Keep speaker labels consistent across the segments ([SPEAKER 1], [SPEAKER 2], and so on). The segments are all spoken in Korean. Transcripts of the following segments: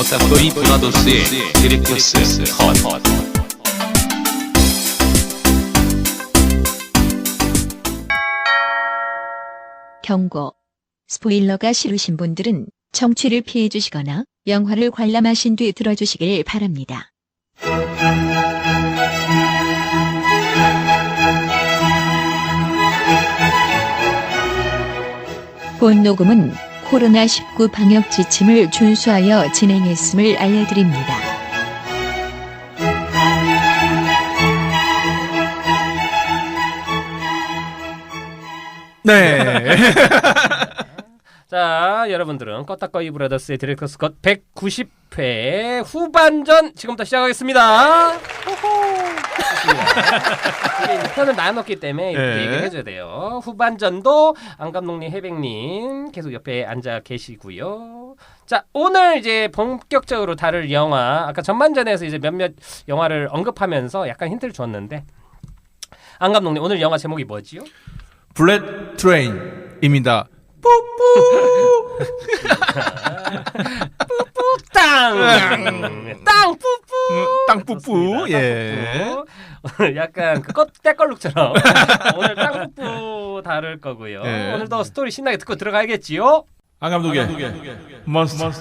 [SPEAKER 1] Otatori Brothers Director's Cut.
[SPEAKER 2] 경고. 스포일러가 싫으신 분들은 청취를 피해 주시거나 영화를 관람하신 뒤 들어주시길 바랍니다. 본 녹음은 코로나19 방역 지침을 준수하여 진행했음을 알려드립니다.
[SPEAKER 3] 네.
[SPEAKER 4] 자, 여러분들은 껐다꺼이 브라더스의 디렉터스 컷 190회 후반전 지금부터 시작하겠습니다. 이게 이제 편을 나눴기 때문에 이렇게
[SPEAKER 3] 네.
[SPEAKER 4] 얘기를 해줘야 돼요. 후반전도 안 감독님, 해백님 계속 옆에 앉아 계시고요. 자, 오늘 이제 본격적으로 다룰 영화, 아까 전반전에서 이제 몇몇 영화를 언급하면서 약간 힌트를 줬는데, 안 감독님 오늘 영화 제목이 뭐지요?
[SPEAKER 3] 블랙 트레인입니다.
[SPEAKER 4] 땅 뿌뿌
[SPEAKER 3] 땅 뿌뿌. 예.
[SPEAKER 4] 오늘 약간 그 때걸룩처럼 오늘 땅 뿌뿌 다룰 거고요.
[SPEAKER 3] 예.
[SPEAKER 4] 오늘도 스토리 신나게 듣고 들어가야겠지요.
[SPEAKER 3] 안 감독의 몬스터.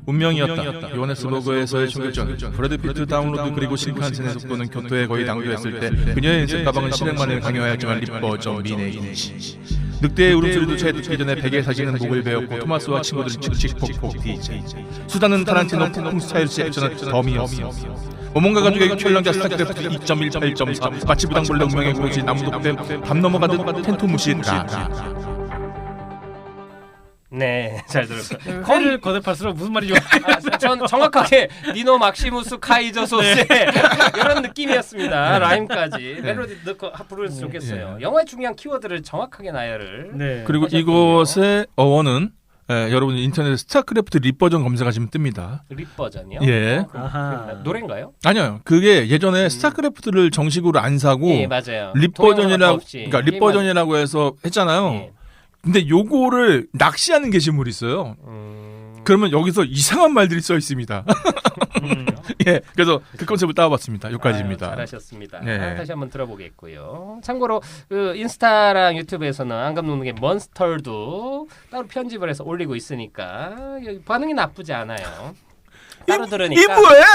[SPEAKER 3] 운명이었다. 요하네스버그에서의 총격전. 브래드 피트 다운로드 그리고 신칸센의 속도는 교토에 거의 당도했을 때 그녀의 인생 가방은 실행만을 강요하였지만 리퍼 미네 인지. 늑대의 울음소리도 채 듣기 전에 베개 사진은 목을 베었고 토마스와 친구들은 칙칙폭폭 DJ. 수다는 타란티노 폭풍 스타일스의 액션은 덤이었어. 모몬가 가족의 촬영자 스타크래프트 2.18.4 마치 부당벌레 운명의 고지 나무도 밤 넘어가듯 텐토 무시했다.
[SPEAKER 4] 네, 잘 들었어요.
[SPEAKER 5] 회를 거듭할수록 무슨 말인지
[SPEAKER 4] 전 정확하게 니노 막시무스 카이저 소스의 이런 느낌이었습니다. 라임까지 멜로디 넣고 부르면 좋겠어요. 영화의 중요한 키워드를 정확하게 나열을.
[SPEAKER 5] 네.
[SPEAKER 3] 그리고 이것의 어원은 여러분 인터넷 스타크래프트 립 버전 검색하시면 뜹니다.
[SPEAKER 4] 립 버전이요?
[SPEAKER 3] 예.
[SPEAKER 5] 아하.
[SPEAKER 4] 노래인가요?
[SPEAKER 3] 아니요. 그게 예전에 스타크래프트를 정식으로 안 사고
[SPEAKER 4] 예, 맞아요.
[SPEAKER 3] 립
[SPEAKER 4] 동영상
[SPEAKER 3] 버전이라고
[SPEAKER 4] 없이
[SPEAKER 3] 그러니까 립
[SPEAKER 4] 게임만-
[SPEAKER 3] 버전이라고 해서 했잖아요.
[SPEAKER 4] 예.
[SPEAKER 3] 근데 요거를 낚시하는 게시물이 있어요. 그러면 여기서 이상한 말들이 써 있습니다. 예. 그래서 그 컨셉을 따와봤습니다. 여기까지입니다.
[SPEAKER 4] 잘하셨습니다.
[SPEAKER 3] 네.
[SPEAKER 4] 다시 한번 들어보겠고요. 참고로 그 인스타랑 유튜브에서는 안 감독님의 몬스터도 따로 편집을 해서 올리고 있으니까 반응이 나쁘지 않아요. 따로 들으니까
[SPEAKER 3] 이 뭐야?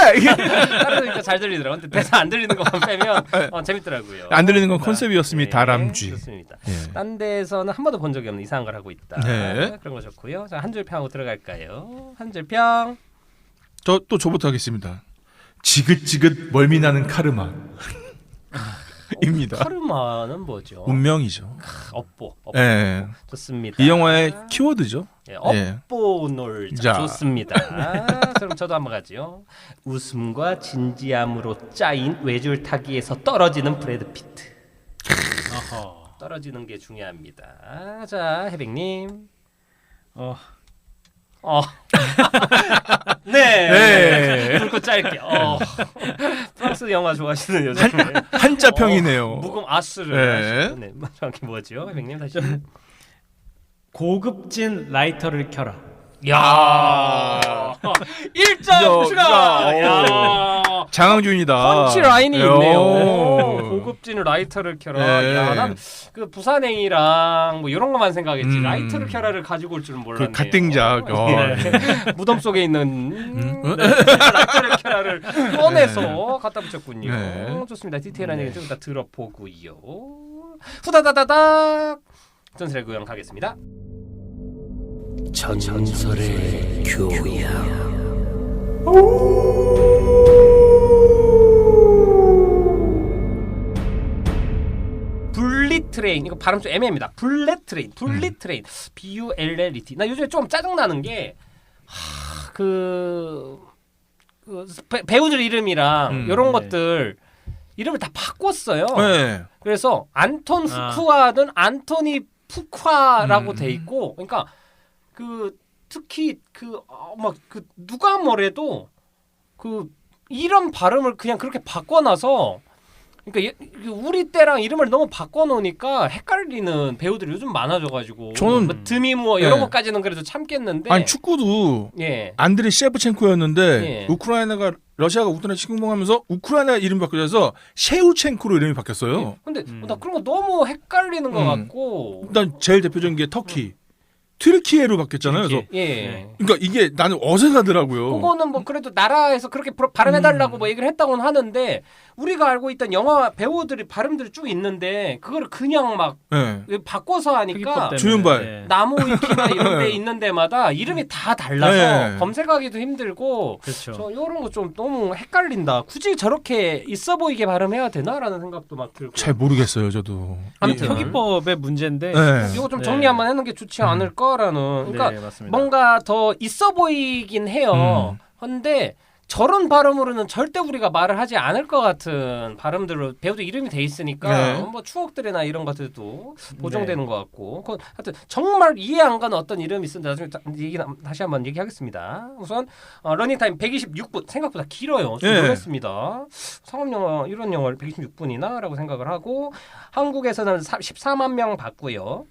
[SPEAKER 4] 따로 들으니까 잘 들리더라고요. 근데 대사 안 들리는 것만 빼면 재밌더라고요.
[SPEAKER 3] 안 들리는 건 컨셉이었으니
[SPEAKER 4] 네,
[SPEAKER 3] 다람쥐.
[SPEAKER 4] 좋습니다.
[SPEAKER 3] 예.
[SPEAKER 4] 딴 데서는 한 번도 본 적이 없는 이상한 걸 하고 있다.
[SPEAKER 3] 네.
[SPEAKER 4] 그런 거 좋고요. 자, 한 줄 평하고 들어갈까요? 한 줄 평.
[SPEAKER 3] 저부터 하겠습니다. 지긋지긋 멀미나는 카르마. 입니다.
[SPEAKER 4] 카르마는 뭐죠?
[SPEAKER 3] 운명이죠.
[SPEAKER 4] 업보.
[SPEAKER 3] 예.
[SPEAKER 4] 좋습니다.
[SPEAKER 3] 이 영화의 키워드죠.
[SPEAKER 4] 예,
[SPEAKER 3] 예.
[SPEAKER 4] 업보 놀자.
[SPEAKER 3] 자.
[SPEAKER 4] 좋습니다. 그럼 저도 한번 가죠. 웃음과 진지함으로 짜인 외줄타기에서 떨어지는 브래드 피트. 떨어지는 게 중요합니다. 자, 해백님. 네. 굵고 짧게. 프랑스 영화 좋아하시는 여자분.
[SPEAKER 3] 한자평이네요.
[SPEAKER 4] 묵음 아스를
[SPEAKER 3] 네.
[SPEAKER 4] 하시는. 네. 정확히 뭐죠? 해백님 다시.
[SPEAKER 5] 고급진 라이터를 켜라.
[SPEAKER 4] 야. 1점 추가. 야.
[SPEAKER 3] 장항준이다.
[SPEAKER 4] 펀치 라인이 있네요.
[SPEAKER 3] 오.
[SPEAKER 4] 고급진 라이터를 켜라.
[SPEAKER 3] 네.
[SPEAKER 4] 야, 난 그 부산행이랑 뭐 이런 것만 생각했지. 라이터를 켜라를 가지고 올 줄은 몰랐네요.
[SPEAKER 3] 그 갓땡작.
[SPEAKER 4] 네. 무덤 속에 있는 라이터를 켜라를 꺼내서 갖다 붙였군요.
[SPEAKER 3] 네.
[SPEAKER 4] 좋습니다. 디테일한 얘기 좀 이따 들어보고요. 후다다다닥 전설의 구형 가겠습니다.
[SPEAKER 1] 전설의 교양.
[SPEAKER 4] 블릿 트레인 이거 발음 좀 애매합니다. 블릿 트레인, 블릿 트레인, BULLET. 나 요즘에 좀 짜증 나는 게 배우들 이름이랑 이런
[SPEAKER 5] 네.
[SPEAKER 4] 것들 이름을 다 바꿨어요.
[SPEAKER 3] 네.
[SPEAKER 4] 그래서 안톤 후쿠아든 안토니 푸콰라고 돼 있고, 그러니까 그 특히 그 누가 뭐래도 그 이런 발음을 그냥 그렇게 바꿔놔서 그러니까 우리 때랑 이름을 너무 바꿔놓으니까 헷갈리는 배우들이 요즘 많아져가지고
[SPEAKER 3] 저는
[SPEAKER 4] 뭐 드미무어 이런
[SPEAKER 3] 네.
[SPEAKER 4] 것까지는 그래도 참겠는데
[SPEAKER 3] 아니 축구도
[SPEAKER 4] 예.
[SPEAKER 3] 안드리 셰프첸코였는데
[SPEAKER 4] 예.
[SPEAKER 3] 우크라이나가 러시아가 우크라이나 침공하면서 우크라이나 이름이 바뀌어서 셰우첸코로 이름이 바뀌었어요.
[SPEAKER 4] 근데 나 그런 거 너무 헷갈리는 것
[SPEAKER 3] 음.
[SPEAKER 4] 같고
[SPEAKER 3] 일단 제일 대표적인 게 터키, 튀르키예로 바뀌었잖아요. 그래서
[SPEAKER 4] 예.
[SPEAKER 3] 그러니까 이게 나는 어색하더라고요.
[SPEAKER 4] 그거는 뭐 그래도 나라에서 그렇게 발음해달라고 뭐 얘기를 했다고는 하는데 우리가 알고 있던 영화 배우들이 발음들이 쭉 있는데 그거를 그냥 막
[SPEAKER 3] 네.
[SPEAKER 4] 바꿔서 하니까
[SPEAKER 3] 주윤발.
[SPEAKER 4] 나무위키나 이런 데 있는 데마다 이름이 다 달라서
[SPEAKER 3] 네.
[SPEAKER 4] 검색하기도 힘들고
[SPEAKER 5] 그렇죠.
[SPEAKER 4] 저 이런 거 좀 너무 헷갈린다. 굳이 저렇게 있어 보이게 발음해야 되나라는 생각도 막 들고.
[SPEAKER 3] 잘 모르겠어요, 저도.
[SPEAKER 4] 아무튼
[SPEAKER 5] 표기법의 문제인데.
[SPEAKER 3] 네.
[SPEAKER 4] 이거 좀
[SPEAKER 5] 네.
[SPEAKER 4] 정리 한번 해놓는 게 좋지 않을까라는. 그러니까
[SPEAKER 5] 네, 맞습니다.
[SPEAKER 4] 뭔가 더 있어 보이긴 해요. 근데 저런 발음으로는 절대 우리가 말을 하지 않을 것 같은 발음들로 배우도 이름이 돼 있으니까
[SPEAKER 3] 네.
[SPEAKER 4] 뭐 추억들이나 이런 것들도 보정되는 것 같고 하여튼 정말 이해 안 가는 어떤 이름이 있습니다. 나중에 다시 한번 얘기하겠습니다. 우선 러닝타임 126분 생각보다 길어요. 좀
[SPEAKER 3] 네.
[SPEAKER 4] 놀랐습니다. 상업영화 이런 영화를 126분이나 라고 생각을 하고 한국에서는 14만 명 봤고요.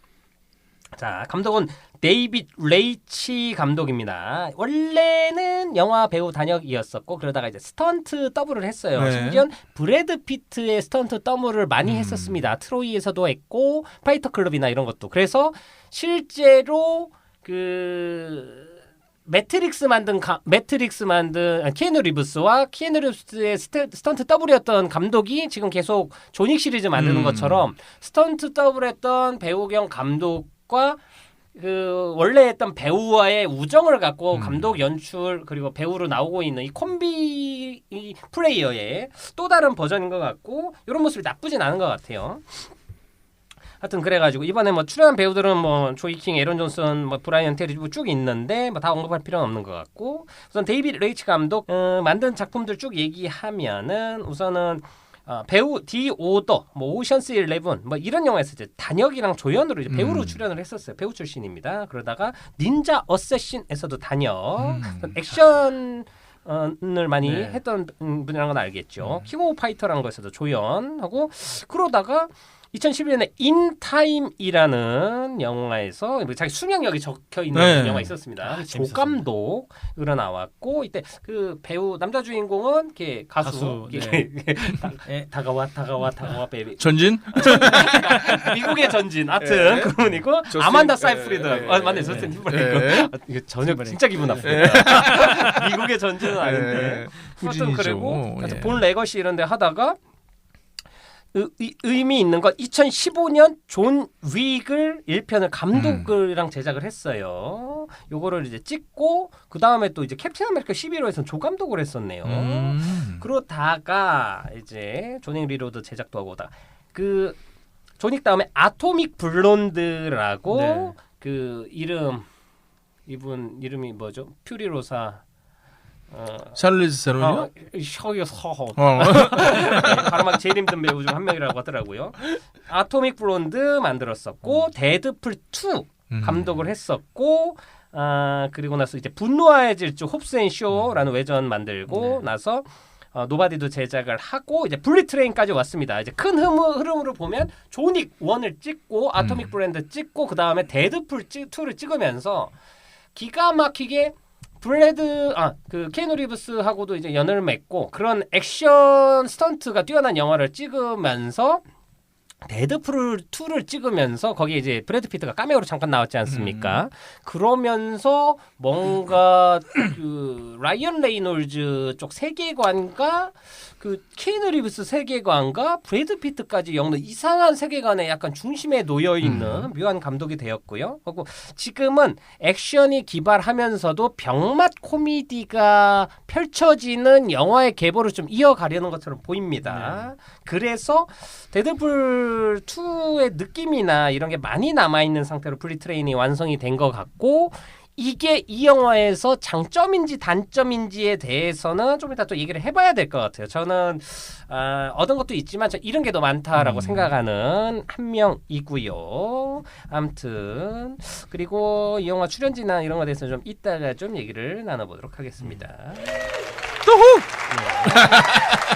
[SPEAKER 4] 자, 감독은 데이빗 레이치 감독입니다. 원래는 영화 배우 단역이었었고 그러다가 이제 스턴트 더블을 했어요.
[SPEAKER 3] 네.
[SPEAKER 4] 심지어 브래드 피트의 스턴트 더블을 많이 했었습니다. 트로이에서도 했고 파이터 클럽이나 이런 것도. 그래서 실제로 그 매트릭스 만든 키아누 리브스와 키아누 리브스의 스턴트 더블이었던 감독이 지금 계속 존윅 시리즈 만드는 것처럼 스턴트 더블했던 배우 겸 감독과 그 원래 했던 배우와의 우정을 갖고 감독 연출 그리고 배우로 나오고 있는 이 콤비 이 플레이어의 또 다른 버전인 것 같고 이런 모습이 나쁘진 않은 것 같아요. 하여튼 그래가지고 이번에 뭐 출연한 배우들은 뭐 조이킹, 에런 존슨, 뭐 브라이언 테리 쭉 있는데 뭐 다 언급할 필요는 없는 것 같고 우선 데이빗 레이치 감독 만든 작품들 쭉 얘기하면은 우선은 배우 디 오더, 뭐 오션스 11, 뭐 이런 영화에서 이제 단역이랑 조연으로 이제 배우로 출연을 했었어요. 배우 출신입니다. 그러다가 닌자 어쌔신에서도 단역, 액션 을 많이
[SPEAKER 5] 네.
[SPEAKER 4] 했던 분이라는 건 알겠죠. 킹 오브 파이터라는 거에서도 조연하고 그러다가 2011년에 인타임이라는 영화에서 자기 수명력이 적혀 있는
[SPEAKER 3] 네.
[SPEAKER 4] 영화 있었습니다.
[SPEAKER 5] 재밌었습니다.
[SPEAKER 4] 조감독으로 나왔고 이때 그 배우 남자 주인공은 이렇게 가수,
[SPEAKER 5] 네.
[SPEAKER 4] 다가와 베이비
[SPEAKER 3] 전진?
[SPEAKER 4] 미국의 전진 하여튼 그분이고
[SPEAKER 3] 저스틴,
[SPEAKER 4] 아만다 사이프리드
[SPEAKER 3] 네.
[SPEAKER 4] 맞네 저스틴 팀버레이크
[SPEAKER 3] 네.
[SPEAKER 4] 이거 전혀 진짜 기분 나쁘다. 미국의 전진은 아닌데 하여튼 그리고
[SPEAKER 3] 예.
[SPEAKER 4] 본 레거시 이런 데 하다가 의미 있는 건 2015년 존 윅을 1편을 감독이랑 제작을 했어요. 요거를 이제 찍고 그 다음에 또 이제 캡틴 아메리카 11호에서는 조감독을 했었네요. 그러다가 이제 존 윅 리로드 제작도 하고 오다가 그 존 윅 다음에 아토믹 블론드라고
[SPEAKER 5] 네.
[SPEAKER 4] 그 이분 이름이 뭐죠? 퓨리로사
[SPEAKER 3] 샬리즈 세론이요?
[SPEAKER 4] 셔여서 발음하기 제일 힘든 배우 중 한 명이라고 하더라고요. 아토믹 블론드 만들었었고 데드풀 2 감독을 했었고 그리고 나서 이제 분노와의 질주 홉스 앤 쇼라는 외전 만들고 나서 노바디도 제작을 하고 이제 블리 트레인까지 왔습니다. 이제 큰 흐름으로 보면 존윅 1을 찍고 아토믹 블론드 찍고 그 다음에 데드풀 2를 찍으면서 기가 막히게 그 케이누 리브스하고도 이제 연을 맺고 그런 액션 스턴트가 뛰어난 영화를 찍으면서 데드풀 2를 찍으면서 거기에 이제 브래드 피트가 카메오로 잠깐 나왔지 않습니까? 그러면서 뭔가 그 라이언 레이놀즈 쪽 세계관과 그 케이누 리브스 세계관과 브래드 피트까지 엮는 이상한 세계관의 약간 중심에 놓여 있는 묘한 감독이 되었고요. 그리고 지금은 액션이 기발하면서도 병맛 코미디가 펼쳐지는 영화의 계보를 좀 이어가려는 것처럼 보입니다. 그래서 데드풀 2의 느낌이나 이런 게 많이 남아있는 상태로 블리 트레인이 완성이 된 것 같고 이게 이 영화에서 장점인지 단점인지에 대해서는 좀 이따 또 얘기를 해봐야 될 것 같아요. 저는 얻은 것도 있지만 저 이런 게 더 많다라고 생각하는 한 명이고요. 아무튼 그리고 이 영화 출연지나 이런 거에 대해서 좀 이따가 좀 얘기를 나눠보도록 하겠습니다.
[SPEAKER 3] 또후!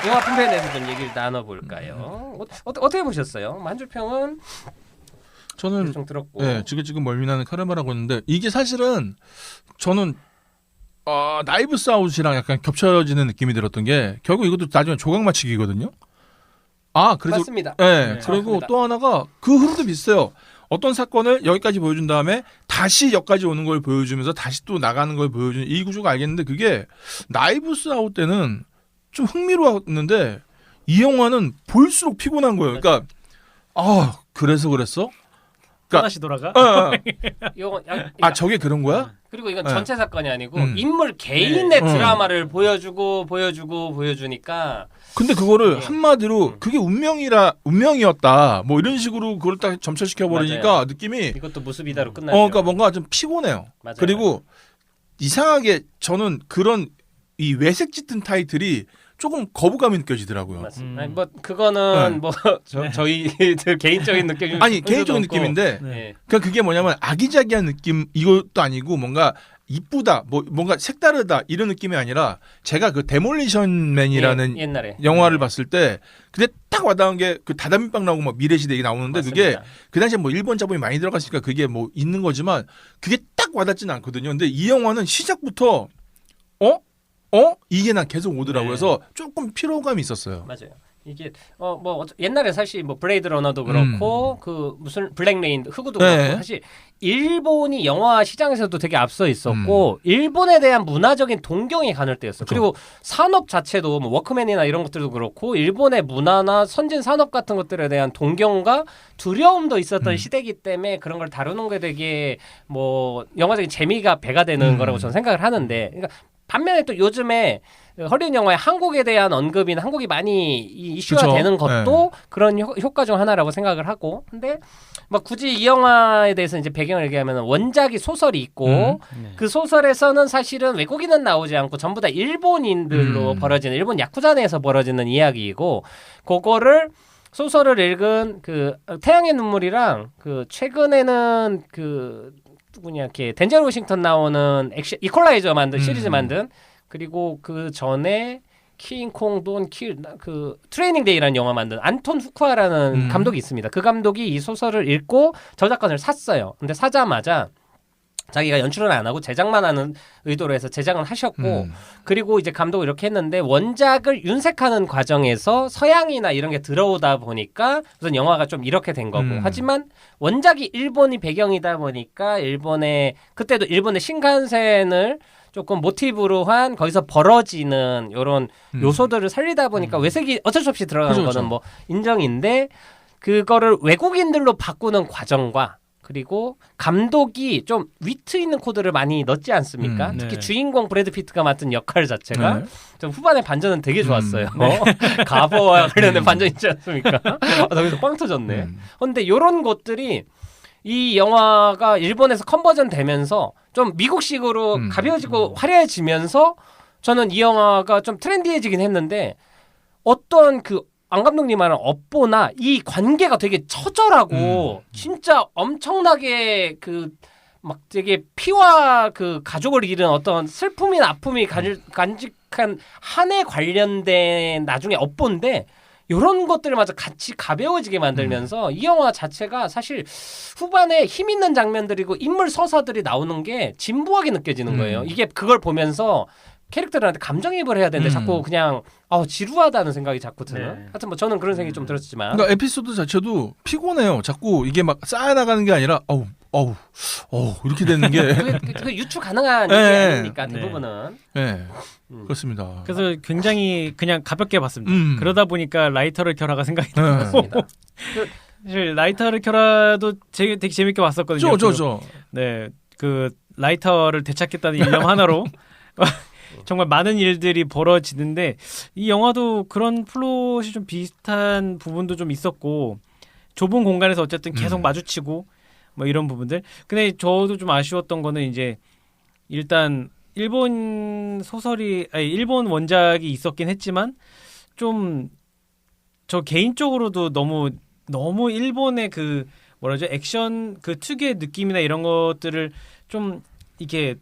[SPEAKER 4] 영화 분편에 대해서 좀 얘기를 나눠볼까요? 어떻게 보셨어요? 한 줄 평은
[SPEAKER 3] 저는
[SPEAKER 4] 좀 들었고.
[SPEAKER 3] 네, 지금 멀미나는 카르마라고 했는데 이게 사실은 저는 나이브스 아웃이랑 약간 겹쳐지는 느낌이 들었던 게 결국 이것도 나중에 조각 맞추기거든요. 그래서
[SPEAKER 4] 맞습니다.
[SPEAKER 3] 네,
[SPEAKER 4] 네,
[SPEAKER 3] 그리고
[SPEAKER 4] 정확합니다.
[SPEAKER 3] 또 하나가 그 흐름도 비슷해요. 어떤 사건을 여기까지 보여준 다음에 다시 여기까지 오는 걸 보여주면서 다시 또 나가는 걸 보여주는 이 구조가 알겠는데 그게 나이브스 아웃 때는 좀 흥미로웠는데 이 영화는 볼수록 피곤한 거예요. 그러니까 그래서 그랬어?
[SPEAKER 5] 다시 돌아가.
[SPEAKER 4] 이거
[SPEAKER 3] 저게 그런 거야?
[SPEAKER 4] 그리고 이건
[SPEAKER 3] 네.
[SPEAKER 4] 전체 사건이 아니고
[SPEAKER 3] 음.
[SPEAKER 4] 인물 개인의
[SPEAKER 3] 네.
[SPEAKER 4] 드라마를 보여주니까
[SPEAKER 3] 근데 그거를
[SPEAKER 4] 네.
[SPEAKER 3] 한마디로 그게 운명이었다. 뭐 이런 식으로 그걸 딱 점철시켜 버리니까
[SPEAKER 4] 맞아요.
[SPEAKER 3] 느낌이
[SPEAKER 4] 이것도 무수비다로 끝나죠.
[SPEAKER 3] 그러니까 뭔가 좀 피곤해요.
[SPEAKER 4] 맞아요.
[SPEAKER 3] 그리고 이상하게 저는 그런 이 외색 짙은 타이틀이 조금 거부감이 느껴지더라고요.
[SPEAKER 4] 맞습니다.
[SPEAKER 5] 음.
[SPEAKER 4] 아니, 뭐 그거는
[SPEAKER 3] 네.
[SPEAKER 4] 저희들 개인적인 느낌이
[SPEAKER 3] 아니 개인적인 느낌인데
[SPEAKER 4] 네.
[SPEAKER 3] 그러니까 그게 뭐냐면 아기자기한 느낌 이것도 아니고 뭔가 이쁘다 뭔가 색다르다 이런 느낌이 아니라 제가 그 데몰리션맨이라는
[SPEAKER 4] 옛날에
[SPEAKER 3] 영화를 봤을 때 그때 딱 와닿은 게 그 다다민빵 나오고 막 미래시대 얘기 나오는데
[SPEAKER 4] 맞습니다.
[SPEAKER 3] 그게 그 당시에 뭐 일본 자본이 많이 들어갔으니까 그게 뭐 있는 거지만 그게 딱 와닿지는 않거든요. 근데 이 영화는 시작부터 이게 난 계속 오더라고요.
[SPEAKER 5] 네.
[SPEAKER 3] 그래서 조금 피로감이 있었어요.
[SPEAKER 4] 맞아요. 이게 옛날에 사실 뭐 브레이드 러너도 그렇고 그 무슨 블랙 레인 흑우도
[SPEAKER 3] 네.
[SPEAKER 4] 그렇고 사실 일본이 영화 시장에서도 되게 앞서 있었고 일본에 대한 문화적인 동경이 가늘 때였어.
[SPEAKER 3] 그쵸.
[SPEAKER 4] 그리고 산업 자체도 뭐 워크맨이나 이런 것들도 그렇고 일본의 문화나 선진 산업 같은 것들에 대한 동경과 두려움도 있었던 시대이기 때문에 그런 걸 다루는 게 되게 뭐 영화적인 재미가 배가 되는 거라고 저는 생각을 하는데 그러니까 반면에 또 요즘에 헐리우드 영화의 한국에 대한 언급이나 한국이 많이 이슈화
[SPEAKER 3] 그쵸.
[SPEAKER 4] 되는 것도 그런 효과 중 하나라고 생각을 하고 근데 뭐 굳이 이 영화에 대해서 이제 배경을 얘기하면 원작이 소설이 있고
[SPEAKER 5] 네.
[SPEAKER 4] 그 소설에서는 사실은 외국인은 나오지 않고 전부 다 일본인들로 벌어지는 일본 야쿠자 내에서 벌어지는 이야기이고 그거를 소설을 읽은 그 태양의 눈물이랑 그 최근에는 그 누구냐 이렇게 덴젤 워싱턴 나오는 액션 이퀄라이저 만든 시리즈 만든 그리고 그 전에 킹콩 그 트레이닝 데이라는 영화 만든 안톤 후쿠아라는 감독이 있습니다. 그 감독이 이 소설을 읽고 저작권을 샀어요. 근데 사자마자 자기가 연출은 안 하고 제작만 하는 의도로 해서 제작은 하셨고 그리고 이제 감독을 이렇게 했는데 원작을 윤색하는 과정에서 서양이나 이런 게 들어오다 보니까 우선 영화가 좀 이렇게 된 거고 하지만 원작이 일본이 배경이다 보니까 그때도 일본의 신칸센을 조금 모티브로 한 거기서 벌어지는 이런 요소들을 살리다 보니까 외색이 어쩔 수 없이 들어가는
[SPEAKER 3] 그렇죠,
[SPEAKER 4] 거는 뭐 인정인데 그거를 외국인들로 바꾸는 과정과 그리고 감독이 좀 위트 있는 코드를 많이 넣지 않습니까?
[SPEAKER 5] 네.
[SPEAKER 4] 특히 주인공 브래드 피트가 맡은 역할 자체가
[SPEAKER 3] 네.
[SPEAKER 4] 좀 후반에 반전은 되게 좋았어요. 가버와 관련된 반전 있지 않습니까? 거기서 빵 터졌네. 근데 이런 것들이 이 영화가 일본에서 컨버전 되면서 좀 미국식으로 가벼워지고 화려해지면서 저는 이 영화가 좀 트렌디해지긴 했는데 어떤 그 안 감독님 말은 업보나 이 관계가 되게 처절하고 진짜 엄청나게 그 막 되게 피와 그 가족을 잃은 어떤 슬픔이나 아픔이 간직한 한에 관련된 나중에 업보인데 이런 것들마저 같이 가벼워지게 만들면서 이 영화 자체가 사실 후반에 힘 있는 장면들이고 인물 서사들이 나오는 게 진부하게 느껴지는 거예요. 이게 그걸 보면서 캐릭터들한테 감정이입을 해야 되는데 자꾸 그냥 지루하다는 생각이 자꾸 드는.
[SPEAKER 5] 네.
[SPEAKER 4] 하여튼 뭐 저는 그런 생각이 좀 들었지만.
[SPEAKER 3] 그러니까 에피소드 자체도 피곤해요. 자꾸 이게 막 쌓여나가는 게 아니라 이렇게 되는 게
[SPEAKER 4] 그 유추 가능한
[SPEAKER 3] 네.
[SPEAKER 4] 얘기 아닙니까
[SPEAKER 5] 네.
[SPEAKER 4] 대부분은.
[SPEAKER 3] 네, 그렇습니다.
[SPEAKER 5] 그래서 굉장히 그냥 가볍게 봤습니다. 그러다 보니까 라이터를 켜라가 생각이
[SPEAKER 3] 네.
[SPEAKER 5] 나고 사실 라이터를 켜라도 되게 재밌게 봤었거든요. 네, 그 라이터를 되찾겠다는 일념 하나로 정말 많은 일들이 벌어지는데 이 영화도 그런 플롯이 좀 비슷한 부분도 좀 있었고 좁은 공간에서 어쨌든 계속 마주치고 뭐 이런 부분들. 근데 저도 좀 아쉬웠던 거는 이제 일단 일본 원작이 있었긴 했지만 좀 저 개인적으로도 너무 일본의 그 액션 그 특유의 느낌이나 이런 것들을 좀 이렇게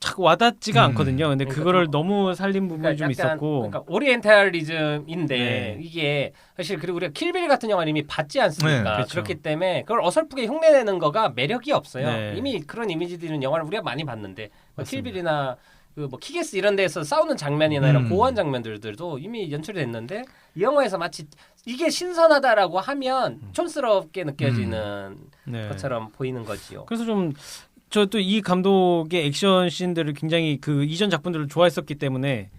[SPEAKER 5] 착 와닿지가 않거든요. 근데
[SPEAKER 4] 그러니까
[SPEAKER 5] 그거를 너무 살린 부분이 좀 있었고.
[SPEAKER 4] 그러니까 오리엔탈리즘인데
[SPEAKER 5] 네.
[SPEAKER 4] 이게 사실 그리고 우리가 킬빌 같은 영화를 이미 봤지 않습니까?
[SPEAKER 3] 네,
[SPEAKER 5] 그렇죠.
[SPEAKER 4] 그렇기 때문에 그걸 어설프게 흉내내는 거가 매력이 없어요.
[SPEAKER 5] 네.
[SPEAKER 4] 이미 그런 이미지들이 있는 영화를 우리가 많이 봤는데 뭐
[SPEAKER 5] 맞습니다.
[SPEAKER 4] 킬빌이나 그 뭐 키게스 이런 데서 싸우는 장면이나 이런
[SPEAKER 3] 음.
[SPEAKER 4] 고원 장면들도 이미 연출이 됐는데 이 영화에서 마치 이게 신선하다라고 하면 촌스럽게 느껴지는
[SPEAKER 5] 네.
[SPEAKER 4] 것처럼 보이는 거지요.
[SPEAKER 5] 그래서 좀 저 또 이 감독의 액션 씬들을 굉장히 그 이전 작품들을 좋아했었기 때문에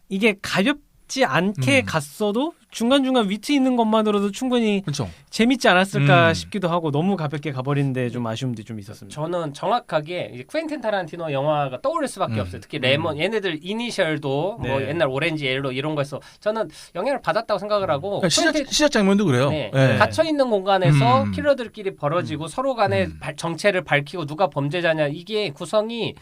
[SPEAKER 5] 이게 가볍지 않게 갔어도 중간중간 위트 있는 것만으로도 충분히
[SPEAKER 3] 그렇죠.
[SPEAKER 5] 재밌지 않았을까
[SPEAKER 3] 음.
[SPEAKER 5] 싶기도 하고 너무 가볍게 가버리는데 좀 아쉬움도 좀 있었습니다.
[SPEAKER 4] 저는 정확하게 이제 쿠엔틴 타란티노 영화가 떠오를 수밖에 없어요. 특히 레몬 얘네들 이니셜도 뭐
[SPEAKER 5] 네.
[SPEAKER 4] 옛날 오렌지 옐로 이런 거에서 저는 영향을 받았다고 생각을 하고
[SPEAKER 3] 그러니까 시작 장면도 그래요.
[SPEAKER 4] 네,
[SPEAKER 3] 예.
[SPEAKER 4] 갇혀 있는 공간에서
[SPEAKER 3] 음.
[SPEAKER 4] 킬러들끼리 벌어지고 서로 간에 정체를 밝히고 누가 범죄자냐 이게 구성이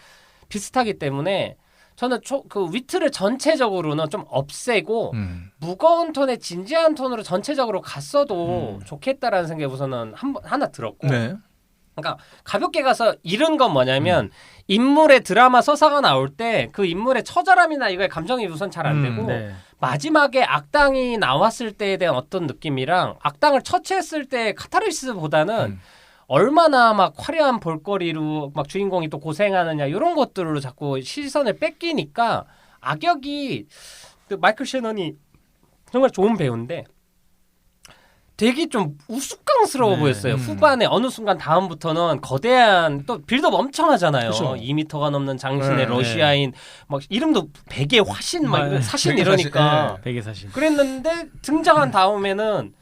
[SPEAKER 4] 비슷하기 때문에 저는 그 위트를 전체적으로는 좀 없애고 무거운 톤에 진지한 톤으로 전체적으로 갔어도 좋겠다라는 생각이 우선은 하나 들었고
[SPEAKER 3] 네.
[SPEAKER 4] 그러니까 가볍게 가서 잃은 건 뭐냐면 인물의 드라마 서사가 나올 때 그 인물의 처절함이나 이거의 감정이 우선 잘 안 되고
[SPEAKER 5] 네.
[SPEAKER 4] 마지막에 악당이 나왔을 때에 대한 어떤 느낌이랑 악당을 처치했을 때 카타르시스보다는 얼마나 막 화려한 볼거리로 막 주인공이 또 고생하느냐 이런 것들로 자꾸 시선을 뺏기니까 악역이 그 마이클 셰넌이 정말 좋은 배우인데 되게 좀 우스꽝스러워
[SPEAKER 5] 네.
[SPEAKER 4] 보였어요. 후반에 어느 순간 다음부터는 거대한 또 빌드업 엄청 하잖아요.
[SPEAKER 3] 그쵸.
[SPEAKER 4] 2m가 넘는 장신의
[SPEAKER 3] 네.
[SPEAKER 4] 러시아인 막 이름도 베개 화신 막
[SPEAKER 5] 네.
[SPEAKER 4] 사신
[SPEAKER 3] 베개
[SPEAKER 4] 이러니까
[SPEAKER 5] 베개 사신.
[SPEAKER 4] 그랬는데 등장한 다음에는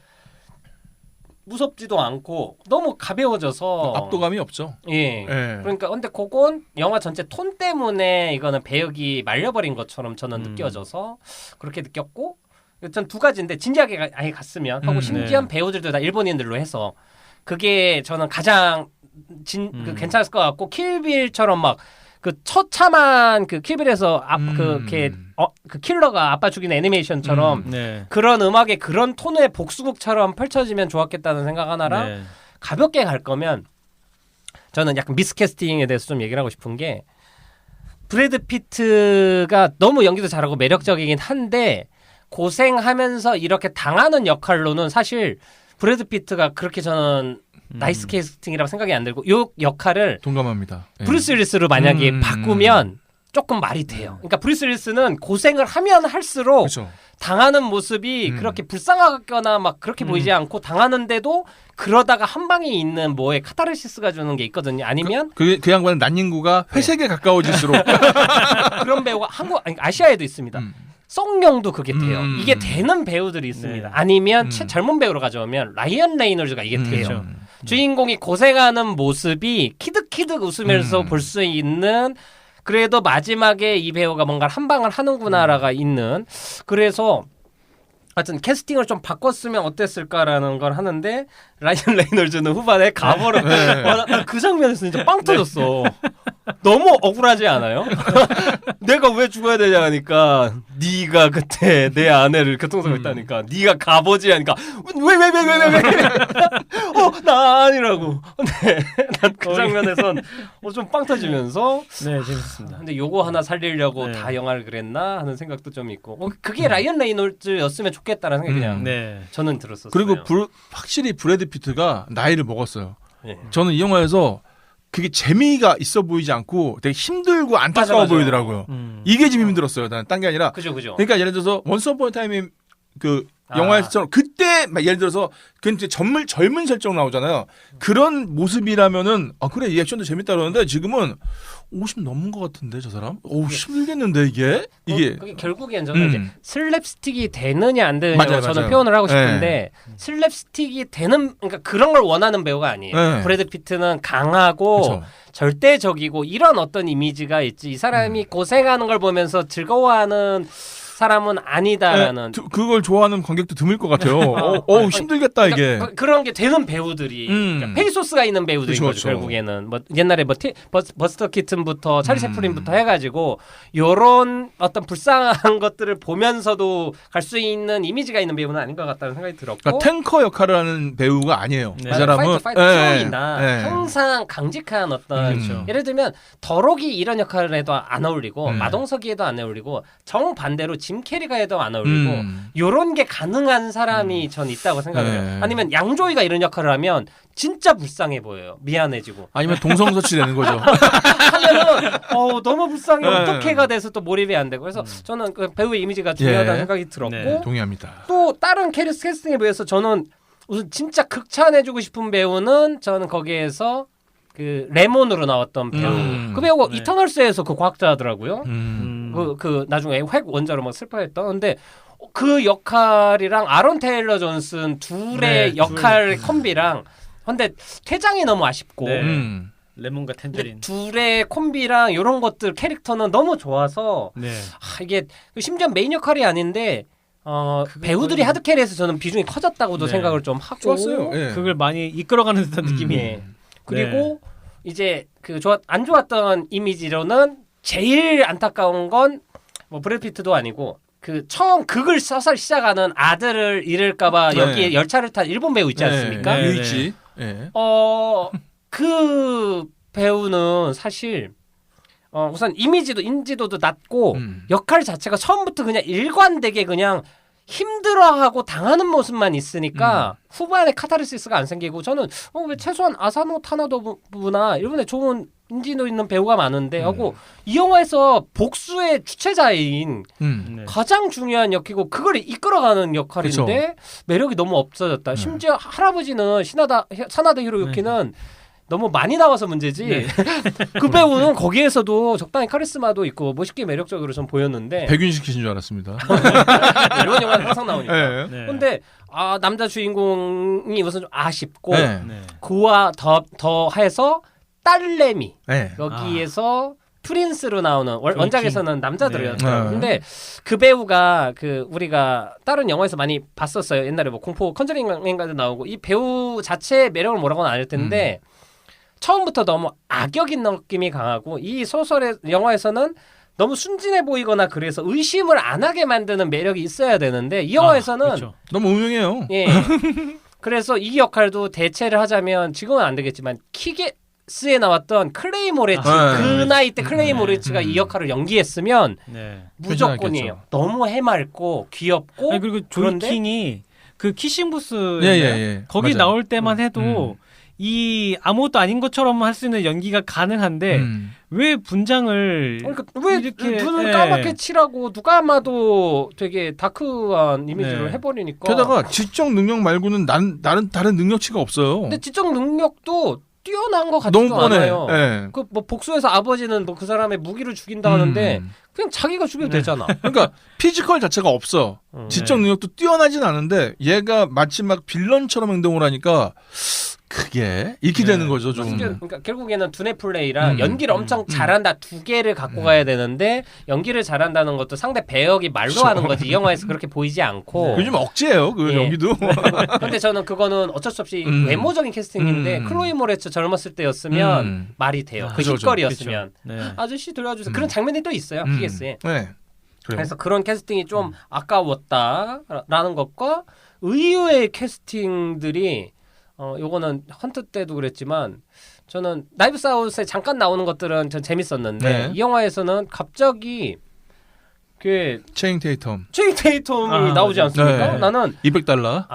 [SPEAKER 4] 무섭지도 않고 너무 가벼워져서
[SPEAKER 3] 압도감이 없죠.
[SPEAKER 4] 예.
[SPEAKER 3] 예.
[SPEAKER 4] 그러니까 근데 그건 영화 전체 톤 때문에 이거는 배역이 말려버린 것처럼 저는 느껴져서 그렇게 느꼈고 전 두 가지인데 진지하게 아예 갔으면 하고 심지어 배우들도 다 일본인들로 해서 그게 저는 가장 그 괜찮을 것 같고 킬빌처럼 막 그 처참한 그 킬빌에서 그 킬러가 아빠 죽이는 애니메이션처럼
[SPEAKER 5] 네.
[SPEAKER 4] 그런 음악의 그런 톤의 복수극처럼 펼쳐지면 좋았겠다는 생각 하나랑
[SPEAKER 5] 네.
[SPEAKER 4] 가볍게 갈 거면 저는 약간 미스캐스팅에 대해서 좀 얘기를 하고 싶은 게 브래드 피트가 너무 연기도 잘하고 매력적이긴 한데 고생하면서 이렇게 당하는 역할로는 사실 브래드 피트가 그렇게 저는 나이스 캐스팅이라고 생각이 안 들고 이 역할을
[SPEAKER 3] 동감합니다. 예.
[SPEAKER 4] 브루스 윌리스로 만약에 바꾸면 조금 말이 돼요. 그러니까 브루스 윌리스는 고생을 하면 할수록
[SPEAKER 3] 그렇죠.
[SPEAKER 4] 당하는 모습이 그렇게 불쌍하거나 막 그렇게 보이지 않고 당하는데도 그러다가 한 방에 있는 뭐에 카타르시스가 주는 게 있거든요. 아니면
[SPEAKER 3] 그 양반은 난닝구가 회색에 가까워질수록
[SPEAKER 4] 그런 배우가 아시아에도 있습니다. 썽룡도 그게 돼요. 이게 되는 배우들이 있습니다.
[SPEAKER 5] 네.
[SPEAKER 4] 아니면 젊은 배우로 가져오면 라이언 레이놀즈가 이게 돼요.
[SPEAKER 5] 그렇죠.
[SPEAKER 4] 주인공이 고생하는 모습이 키득키득 웃으면서 볼 수 있는 그래도 마지막에 이 배우가 뭔가 한 방을 하는구나라가 있는 그래서 하여튼 캐스팅을 좀 바꿨으면 어땠을까라는 걸 하는데 라이언 레이놀즈는 후반에 가버려. 나 그 장면에서 진짜 빵 터졌어. 너무 억울하지 않아요? 내가 왜 죽어야 되냐 하니까 네가 그때 내 아내를 교통사고 했다니까 네가 가보지 하니까 왜? 나 아니라고. 근데 난 그 장면에선 좀 빵 터지면서
[SPEAKER 5] 네, 재밌었습니다.
[SPEAKER 4] 근데 요거 하나 살리려고
[SPEAKER 5] 네.
[SPEAKER 4] 다 영화를 그랬나 하는 생각도 좀 있고 그게 라이언 레이놀즈였으면 좋겠다라는 생각이 그냥
[SPEAKER 5] 네.
[SPEAKER 4] 저는 들었었어요.
[SPEAKER 3] 그리고 확실히 브래드 피트가 나이를 먹었어요.
[SPEAKER 4] 네.
[SPEAKER 3] 저는 이 영화에서 그게 재미가 있어 보이지 않고 되게 힘들고 안타까워
[SPEAKER 4] 맞아.
[SPEAKER 3] 보이더라고요. 이게 좀 힘들었어요. 난 딴 게 아니라.
[SPEAKER 4] 그죠.
[SPEAKER 3] 그러니까 예를 들어서 원스 어폰 타임의 그 영화에서처럼 그때 막 예를 들어서 그 젊은 설정 나오잖아요. 그런 모습이라면은 그래 이 액션도 재밌다 그러는데 지금은 50 넘은 것 같은데 저 사람? 힘들겠는데 이게
[SPEAKER 4] 그게 결국엔 저는 이제 슬랩스틱이 되느냐 안 되느냐
[SPEAKER 3] 맞아요.
[SPEAKER 4] 저는 표현을 하고 싶은데 슬랩스틱이 되는 그러니까 그런 걸 원하는 배우가 아니에요.
[SPEAKER 3] 네.
[SPEAKER 4] 브래드 피트는 강하고
[SPEAKER 3] 그쵸.
[SPEAKER 4] 절대적이고 이런 어떤 이미지가 있지. 이 사람이 고생하는 걸 보면서 즐거워하는 사람은 아니다라는
[SPEAKER 3] 그걸 좋아하는 관객도 드물 것 같아요. 힘들겠다 이게.
[SPEAKER 4] 그런 게 되는 배우들이 그러니까 페이소스가 있는 배우들인 거죠.
[SPEAKER 3] 그렇죠.
[SPEAKER 4] 결국에는 뭐 옛날에 뭐 버스터 키튼부터 찰리 채플린부터 해가지고 요런 어떤 불쌍한 것들을 보면서도 갈 수 있는 이미지가 있는 배우는 아닌 것 같다는 생각이 들었고.
[SPEAKER 3] 그러니까 탱커 역할을 하는 배우가 아니에요.
[SPEAKER 5] 네.
[SPEAKER 3] 그 사람은
[SPEAKER 4] 파이터 히어로이나
[SPEAKER 3] 네.
[SPEAKER 4] 항상 강직한 어떤
[SPEAKER 3] 그렇죠.
[SPEAKER 4] 예를 들면 더록이 이런 역할을 해도 안 어울리고
[SPEAKER 3] 네.
[SPEAKER 4] 마동석이 해도 안 어울리고 정반대로 짐 캐리가 해도 안 어울리고
[SPEAKER 3] 음.
[SPEAKER 4] 요런 게 가능한 사람이 전 있다고 생각해요.
[SPEAKER 3] 네.
[SPEAKER 4] 아니면 양조위가 이런 역할을 하면 진짜 불쌍해 보여요. 미안해지고.
[SPEAKER 3] 아니면 동성서치 되는 거죠.
[SPEAKER 4] 하면은 너무 불쌍해.
[SPEAKER 3] 네.
[SPEAKER 4] 어떻게가 돼서 또 몰입이 안 되고. 그래서 저는 그 배우의 이미지가 중요하다는
[SPEAKER 3] 예.
[SPEAKER 4] 생각이 들었고
[SPEAKER 5] 네.
[SPEAKER 3] 동의합니다.
[SPEAKER 4] 또 다른 캐스팅에 비해서 저는 우선 진짜 극찬해주고 싶은 배우는 저는 거기에서 그 레몬으로 나왔던 배우. 그 배우가
[SPEAKER 5] 네.
[SPEAKER 4] 이터널스에서 그 과학자더라고요. 그 나중에 핵 원자로 막 슬퍼했던. 근데 그 역할이랑 아론 테일러 존슨 둘의
[SPEAKER 5] 네,
[SPEAKER 4] 역할 콤비랑 근데 퇴장이 너무 아쉽고
[SPEAKER 5] 네.
[SPEAKER 3] 음.
[SPEAKER 5] 레몬과
[SPEAKER 4] 근데
[SPEAKER 5] 텐저린.
[SPEAKER 4] 둘의 콤비랑 이런 것들 캐릭터는 너무 좋아서
[SPEAKER 5] 네.
[SPEAKER 4] 이게 심지어 메인 역할이 아닌데 배우들이 하드캐리에서 저는 비중이 커졌다고도
[SPEAKER 5] 네.
[SPEAKER 4] 생각을 좀 하고
[SPEAKER 3] 좋았어요. 예.
[SPEAKER 5] 그걸 많이 이끌어가는 듯한 느낌이.
[SPEAKER 4] 예. 그리고 이제 그 안 좋았던 이미지로는 제일 안타까운 건 뭐 브래드 피트도 아니고 그 처음 극을 서서 시작하는 아들을 잃을까봐
[SPEAKER 3] 네.
[SPEAKER 4] 여기에 열차를 탄 일본 배우 있지 않습니까?
[SPEAKER 5] 네.
[SPEAKER 3] 유이치. 예.
[SPEAKER 4] 그 배우는 사실 우선 인지도도 낮고 역할 자체가 처음부터 그냥 일관되게 그냥 힘들어하고 당하는 모습만 있으니까 후반에 카타르시스가 안 생기고 저는 왜 최소한 아사노 타나도부나 일본에 좋은 인지도 있는 배우가 많은데 하고 이 영화에서 복수의 주체자인
[SPEAKER 5] 네.
[SPEAKER 4] 가장 중요한 역이고 그걸 이끌어가는 역할인데 매력이 너무 없어졌다. 심지어 할아버지는 사나다 히로유키는 너무 많이 나와서 문제지.
[SPEAKER 5] 네.
[SPEAKER 4] 그 배우는 거기에서도 적당히 카리스마도 있고 멋있게 매력적으로 좀 보였는데
[SPEAKER 3] 백윤식이신 줄 알았습니다.
[SPEAKER 4] 이런 영화는 항상 나오니까.
[SPEAKER 3] 예.
[SPEAKER 5] 네.
[SPEAKER 4] 근데 남자 주인공이 우선 좀 아쉽고
[SPEAKER 3] 네.
[SPEAKER 5] 네.
[SPEAKER 4] 그와 더해서 딸내미
[SPEAKER 3] 예.
[SPEAKER 4] 여기에서 프린스로 나오는 원작에서는 남자들이었어요.
[SPEAKER 3] 네.
[SPEAKER 4] 근데 그 배우가 우리가 다른 영화에서 많이 봤었어요. 옛날에 뭐 공포 컨저링인가도 나오고 이 배우 자체의 매력을 뭐라고는 안 할 텐데 처음부터 너무 악역인 느낌이 강하고 이 소설의 영화에서는 너무 순진해 보이거나 그래서 의심을 안 하게 만드는 매력이 있어야 되는데 이 영화에서는
[SPEAKER 5] 그렇죠.
[SPEAKER 3] 너무 유명해요.
[SPEAKER 4] 예. 그래서 이 역할도 대체를 하자면 지금은 안 되겠지만 키게스에 나왔던 클레이 모레츠 그 나이 때 클레이 모레츠가 이 역할을 연기했으면
[SPEAKER 5] 네.
[SPEAKER 4] 무조건이에요. 너무 해맑고 귀엽고
[SPEAKER 5] 아니, 그리고
[SPEAKER 4] 그런데
[SPEAKER 5] 조이킹이 그 키싱 부스
[SPEAKER 3] 예.
[SPEAKER 5] 거기
[SPEAKER 3] 맞아요.
[SPEAKER 5] 나올 때만 해도 이 아무것도 아닌 것처럼 할 수 있는 연기가 가능한데 왜 분장을
[SPEAKER 4] 그러니까 왜
[SPEAKER 5] 이렇게
[SPEAKER 4] 눈을 까맣게 칠하고 누가 아마도 되게 다크한 이미지를
[SPEAKER 5] 네.
[SPEAKER 4] 해버리니까
[SPEAKER 3] 게다가 지적 능력 말고는 다른 능력치가 없어요.
[SPEAKER 4] 근데 지적 능력도 뛰어난 것 같지도
[SPEAKER 3] 너무 뻔해.
[SPEAKER 4] 않아요.
[SPEAKER 3] 예.
[SPEAKER 4] 그 뭐 복수에서 아버지는 뭐 그 사람의 무기를 죽인다 하는데 그냥 자기가 죽여도 되잖아.
[SPEAKER 3] 그러니까 피지컬 자체가 없어. 지적 능력도 뛰어나진 않은데 얘가 마치 막 빌런처럼 행동을 하니까 그게 이렇게 되는 거죠. 좀.
[SPEAKER 4] 그러니까 결국에는 두뇌 플레이랑 연기를 엄청 잘한다 두 개를 갖고 가야 되는데 연기를 잘한다는 것도 상대 배역이 말로 하는 거지. 이 영화에서 그렇게 보이지 않고.
[SPEAKER 3] 요즘 억지예요. 그
[SPEAKER 4] 예.
[SPEAKER 3] 연기도.
[SPEAKER 4] 근데 저는 그거는 어쩔 수 없이 외모적인 캐스팅인데 클로이 모레츠 젊었을 때였으면 말이 돼요. 그
[SPEAKER 3] 그죠.
[SPEAKER 4] 힙거리였으면
[SPEAKER 5] 네.
[SPEAKER 4] 아저씨 들어와주세요. 그런 장면이 또 있어요. 키게스에.
[SPEAKER 3] 네.
[SPEAKER 4] 그래서 그런 캐스팅이 좀 아까웠다라는 것과 의외의 캐스팅들이 요거는 헌트 때도 그랬지만 저는 나이브스 아웃에 잠깐 나오는 것들은 전 재밌었는데
[SPEAKER 3] 네.
[SPEAKER 4] 이 영화에서는 갑자기 그
[SPEAKER 3] 체인 테이텀.
[SPEAKER 4] 체인 테이텀이 나오지 않습니까?
[SPEAKER 3] 네.
[SPEAKER 4] 나는
[SPEAKER 3] $200.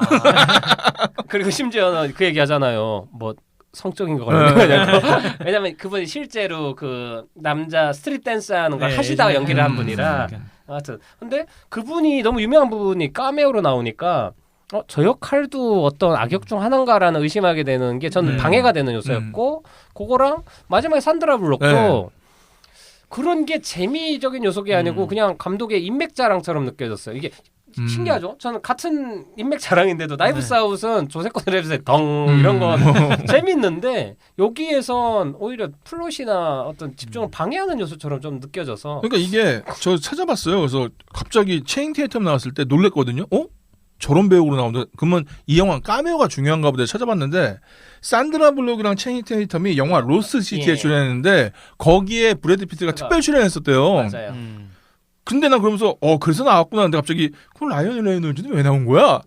[SPEAKER 4] 그리고 심지어는 그 얘기 하잖아요. 뭐 성적인 거 걸리는 거냐고. 왜냐면 그분이 실제로 그 남자 스트릿 댄스 하는 걸 하시다가 연기를 한 분이라. 하여튼 근데 그분이 너무 유명한 부분이 카메오로 나오니까 저 역할도 어떤 악역 중 하나인가라는 의심하게 되는 게 저는 방해가 되는 요소였고 그거랑 마지막에 산드라 블록도 그런 게 재미적인 요소가 아니고 그냥 감독의 인맥 자랑처럼 느껴졌어요. 이게 신기하죠? 저는 같은 인맥 자랑인데도 나이브스
[SPEAKER 5] 네.
[SPEAKER 4] 아웃은 조세권 랩스의 덩 이런 건 재밌는데 여기에선 오히려 플롯이나 어떤 집중을 방해하는 요소처럼 좀 느껴져서
[SPEAKER 3] 그러니까 이게 저 찾아봤어요. 그래서 갑자기 체인 테이텀 나왔을 때 놀랬거든요. 저런 배우로 나온다. 그러면 이 영화 까메오가 중요한가 보다 찾아봤는데 산드라 블록이랑 체인 테이텀이 영화 로스트 시티에
[SPEAKER 4] 예.
[SPEAKER 3] 출연했는데 거기에 브래드 피트가 특별 출연했었대요.
[SPEAKER 4] 맞아요.
[SPEAKER 3] 근데 난 그러면서 그래서 나왔구나. 근데 갑자기 그럼 라이언 레이놀즈는 왜 나온 거야?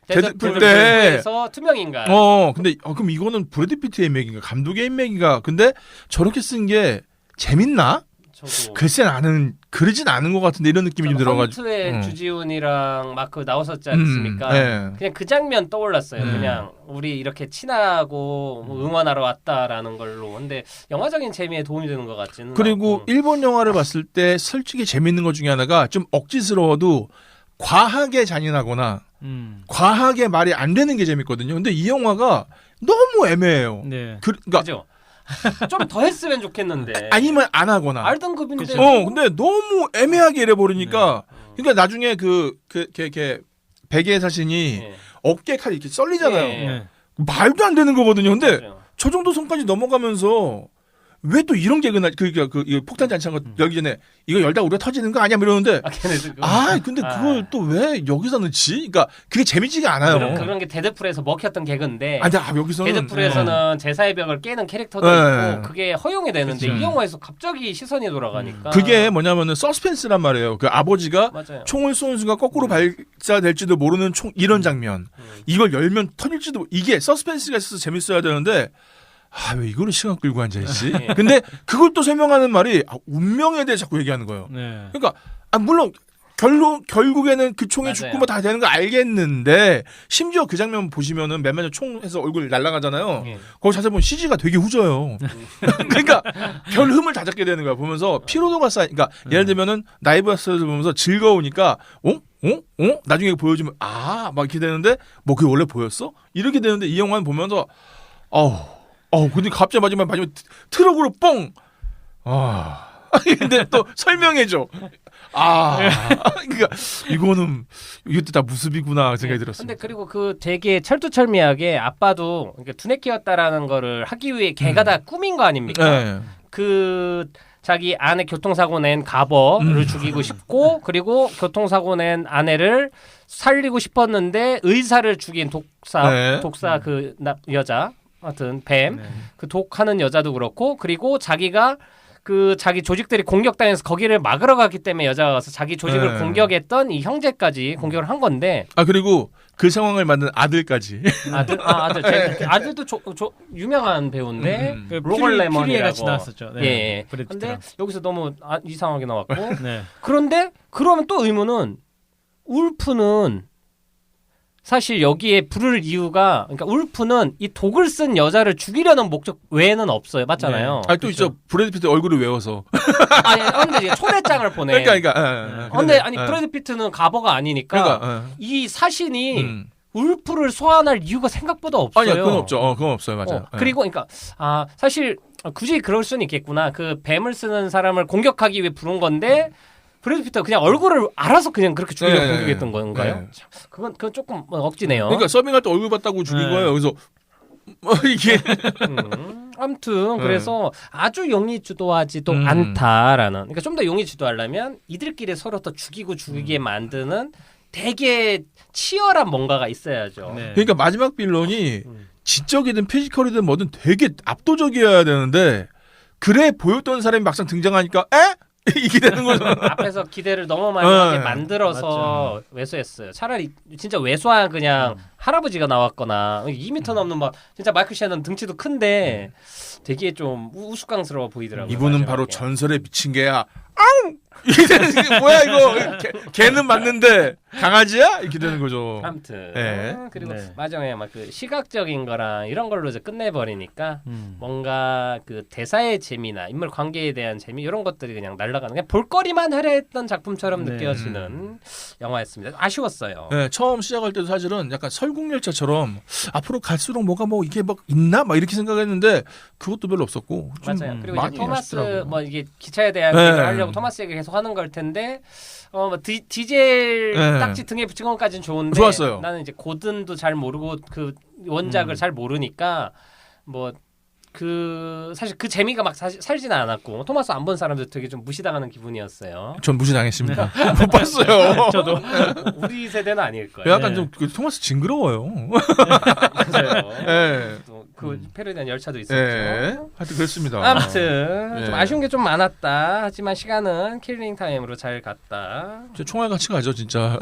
[SPEAKER 3] 데드풀 때.
[SPEAKER 4] 데드풀에서 투명인간.
[SPEAKER 3] 근데 그럼 이거는 브래드 피트의 인맥인가 감독의 인맥인가? 근데 저렇게 쓴 게 재밌나?
[SPEAKER 4] 저도.
[SPEAKER 3] 글쎄 나는 그러진 않은 것 같은데 이런 느낌이 좀 들어가지고.
[SPEAKER 4] 헌트의 주지훈이랑 막 그 나왔었지 않습니까?
[SPEAKER 3] 네.
[SPEAKER 4] 그냥 그 장면 떠올랐어요.
[SPEAKER 3] 음.
[SPEAKER 4] 그냥 우리 이렇게 친하고 뭐 응원하러 왔다라는 걸로. 근데 영화적인 재미에 도움이 되는 것 같지는.
[SPEAKER 3] 그리고
[SPEAKER 4] 않고.
[SPEAKER 3] 일본 영화를 봤을 때 솔직히 재밌는 것 중에 하나가 좀 억지스러워도 과하게 잔인하거나 과하게 말이 안 되는 게 재밌거든요. 근데 이 영화가 너무 애매해요.
[SPEAKER 5] 네.
[SPEAKER 3] 그러니까
[SPEAKER 4] 그죠? 좀 더 했으면 좋겠는데.
[SPEAKER 3] 아니면 안 하거나.
[SPEAKER 4] 알던 급인데.
[SPEAKER 3] 근데 너무 애매하게 이래 버리니까. 그러니까 나중에 걔 베개의 사신이
[SPEAKER 4] 네.
[SPEAKER 3] 어깨 칼이 이렇게 썰리잖아요.
[SPEAKER 4] 네.
[SPEAKER 5] 네.
[SPEAKER 3] 말도 안 되는 거거든요. 근데
[SPEAKER 4] 맞아요.
[SPEAKER 3] 저 정도 선까지 넘어가면서 왜 또 이런 개그나 이 폭탄 잔치한 거 열기 전에 이거 열다 우리가 터지는 거 아니야? 이러는데
[SPEAKER 4] 걔네들
[SPEAKER 3] 근데 그걸 또 왜 여기서 넣지? 그러니까 그게 재미지가 않아요.
[SPEAKER 4] 그런 게 데드풀에서 먹혔던 개그인데.
[SPEAKER 3] 근데 여기서는
[SPEAKER 4] 데드풀에서는 제사의 벽을 깨는 캐릭터도
[SPEAKER 3] 네.
[SPEAKER 4] 있고 그게 허용이 되는데
[SPEAKER 3] 그치.
[SPEAKER 4] 이 영화에서 갑자기 시선이 돌아가니까.
[SPEAKER 3] 그게 뭐냐면은 서스펜스란 말이에요. 그 아버지가
[SPEAKER 4] 맞아요.
[SPEAKER 3] 총을 쏘는 순간 거꾸로 발사될지도 모르는 이런 장면. 이걸 열면 터질지도 이게 서스펜스가 있어서 재밌어야 되는데 왜 이거를 시간 끌고 앉아있지?
[SPEAKER 4] 네.
[SPEAKER 3] 근데 그걸 또 설명하는 말이 운명에 대해 자꾸 얘기하는 거예요.
[SPEAKER 5] 네.
[SPEAKER 3] 그러니까 물론 결국에는 그 총에
[SPEAKER 4] 맞아요.
[SPEAKER 3] 죽고 뭐 다 되는 거 알겠는데 심지어 그 장면 보시면은 맨날 총에서 얼굴 날아가잖아요.
[SPEAKER 4] 예.
[SPEAKER 3] 거기 자세히 보면 CG가 되게 후져요. 그러니까 별 흠을 다 잡게 되는 거야. 보면서 피로도가 쌓이. 그러니까 예를 들면은 나이브스를 보면서 즐거우니까 나중에 보여주면 막 이렇게 되는데 뭐 그게 원래 보였어? 이렇게 되는데 이 영화는 보면서 근데 갑자기 마지막에 트럭으로 뻥. 근데 또 설명해줘. 그러니까 이것도 다 무습이구나 생각이 들었어요.
[SPEAKER 4] 근데 그리고 그 되게 철두철미하게 아빠도 그러니까 두뇌키였다라는 거를 하기 위해 걔가 다 꾸민 거 아닙니까?
[SPEAKER 3] 네.
[SPEAKER 4] 그 자기 아내 교통사고 낸 가버를 죽이고 싶고 그리고 교통사고 낸 아내를 살리고 싶었는데 의사를 죽인 독사 그 여자 하여튼 뱀 그 독하는 여자도 그렇고 그리고 자기가 그 자기 조직들이 공격당해서 거기를 막으러 갔기 때문에 여자가 와서 자기 조직을 공격했던 이 형제까지 공격을 한 건데
[SPEAKER 3] 그리고 그 상황을 만든 아들까지
[SPEAKER 4] 아들도 유명한 배우인데
[SPEAKER 5] 그
[SPEAKER 4] 로건 레먼이라고
[SPEAKER 5] 같이 나왔었죠. 네.
[SPEAKER 4] 예.
[SPEAKER 5] 브래드
[SPEAKER 4] 근데
[SPEAKER 5] 피트랑.
[SPEAKER 4] 여기서 너무 이상하게 나왔고
[SPEAKER 5] 네.
[SPEAKER 4] 그런데 그러면 또 의문은 울프는 사실 여기에 부를 이유가 그러니까 울프는 이 독을 쓴 여자를 죽이려는 목적 외에는 없어요. 맞잖아요.
[SPEAKER 3] 또 그렇죠. 있죠. 브래드 피트 얼굴을 외워서.
[SPEAKER 4] 근데 이제 초대장을 보내. 근데 브래드 피트는 가버가 아니니까 이 사신이 울프를 소환할 이유가 생각보다 없어요.
[SPEAKER 3] 그건 없죠. 그건 없어요. 맞아요.
[SPEAKER 4] 그리고 그러니까 사실 굳이 그럴 수는 있겠구나. 그 뱀을 쓰는 사람을 공격하기 위해 부른 건데 브래드 피트가 그냥 얼굴을 알아서 그냥 그렇게 죽이려고 공격했던 건가요? 그건 조금 억지네요.
[SPEAKER 3] 그러니까 서빙할 때 얼굴 봤다고 죽인 거예요. 그래서 이게
[SPEAKER 4] 아무튼 그래서 아주 용의주도하지도 않다라는. 그러니까 좀 더 용의주도하려면 이들끼리 서로 더 죽이게 만드는 되게 치열한 뭔가가 있어야죠.
[SPEAKER 5] 네.
[SPEAKER 3] 그러니까 마지막 빌런이 지적이든 피지컬이든 뭐든 되게 압도적이어야 되는데 그래 보였던 사람이 막상 등장하니까 이게 되는 거죠.
[SPEAKER 4] 앞에서 기대를 너무 많이 하게 만들어서 왜소했어요. 차라리 진짜 왜소한 그냥 할아버지가 나왔거나 2m 넘는 막 진짜 마이클 셰넌 등치도 큰데 되게 좀 우스꽝스러워 보이더라고요.
[SPEAKER 3] 이분은
[SPEAKER 4] 마지막에.
[SPEAKER 3] 바로 전설의 미친 개야. 이게 뭐야 이거? 개는 맞는데 강아지야? 이렇게 되는 거죠.
[SPEAKER 4] 아무튼
[SPEAKER 3] 네.
[SPEAKER 4] 그리고 마지막에 막 그 시각적인 거랑 이런 걸로 이제 끝내버리니까 뭔가 그 대사의 재미나 인물 관계에 대한 재미 이런 것들이 그냥 날아가는 그냥 볼거리만 하려 했던 작품처럼 느껴지는 영화였습니다. 아쉬웠어요.
[SPEAKER 3] 네, 처음 시작할 때도 사실은 약간 설국열차처럼 앞으로 갈수록 뭐가 뭐 이게 막 있나 막 이렇게 생각했는데 그것도 별로 없었고 좀
[SPEAKER 4] 맞아요. 그리고 이제
[SPEAKER 3] 많이
[SPEAKER 4] 토마스
[SPEAKER 3] 하시더라고요.
[SPEAKER 4] 뭐 이게 기차에 대한
[SPEAKER 3] 네.
[SPEAKER 4] 얘기를 하려고 토마스 얘기를 계속 하는 걸 텐데 뭐 디젤
[SPEAKER 3] 네.
[SPEAKER 4] 딱지 등에 붙인 것까지는 좋은데
[SPEAKER 3] 좋았어요.
[SPEAKER 4] 나는 이제 고든도 잘 모르고 그 원작을 잘 모르니까 뭐 그 사실 그 재미가 막 사실 살지는 않았고 토마스 안 본 사람들 되게 좀 무시당하는 기분이었어요.
[SPEAKER 3] 전 무시당했습니다. 못 봤어요.
[SPEAKER 5] 저도
[SPEAKER 4] 우리 세대는 아닐 거예요.
[SPEAKER 3] 약간
[SPEAKER 5] 네.
[SPEAKER 3] 좀 그 토마스 징그러워요.
[SPEAKER 4] 맞아요.
[SPEAKER 3] 예.
[SPEAKER 4] 그 패러디한 열차도 있었죠.
[SPEAKER 3] 예. 하여튼 그렇습니다.
[SPEAKER 4] 아무튼
[SPEAKER 3] 예.
[SPEAKER 4] 좀 아쉬운 게 좀 많았다. 하지만 시간은 킬링 타임으로 잘 갔다.
[SPEAKER 3] 저 총알 같이 가죠, 진짜.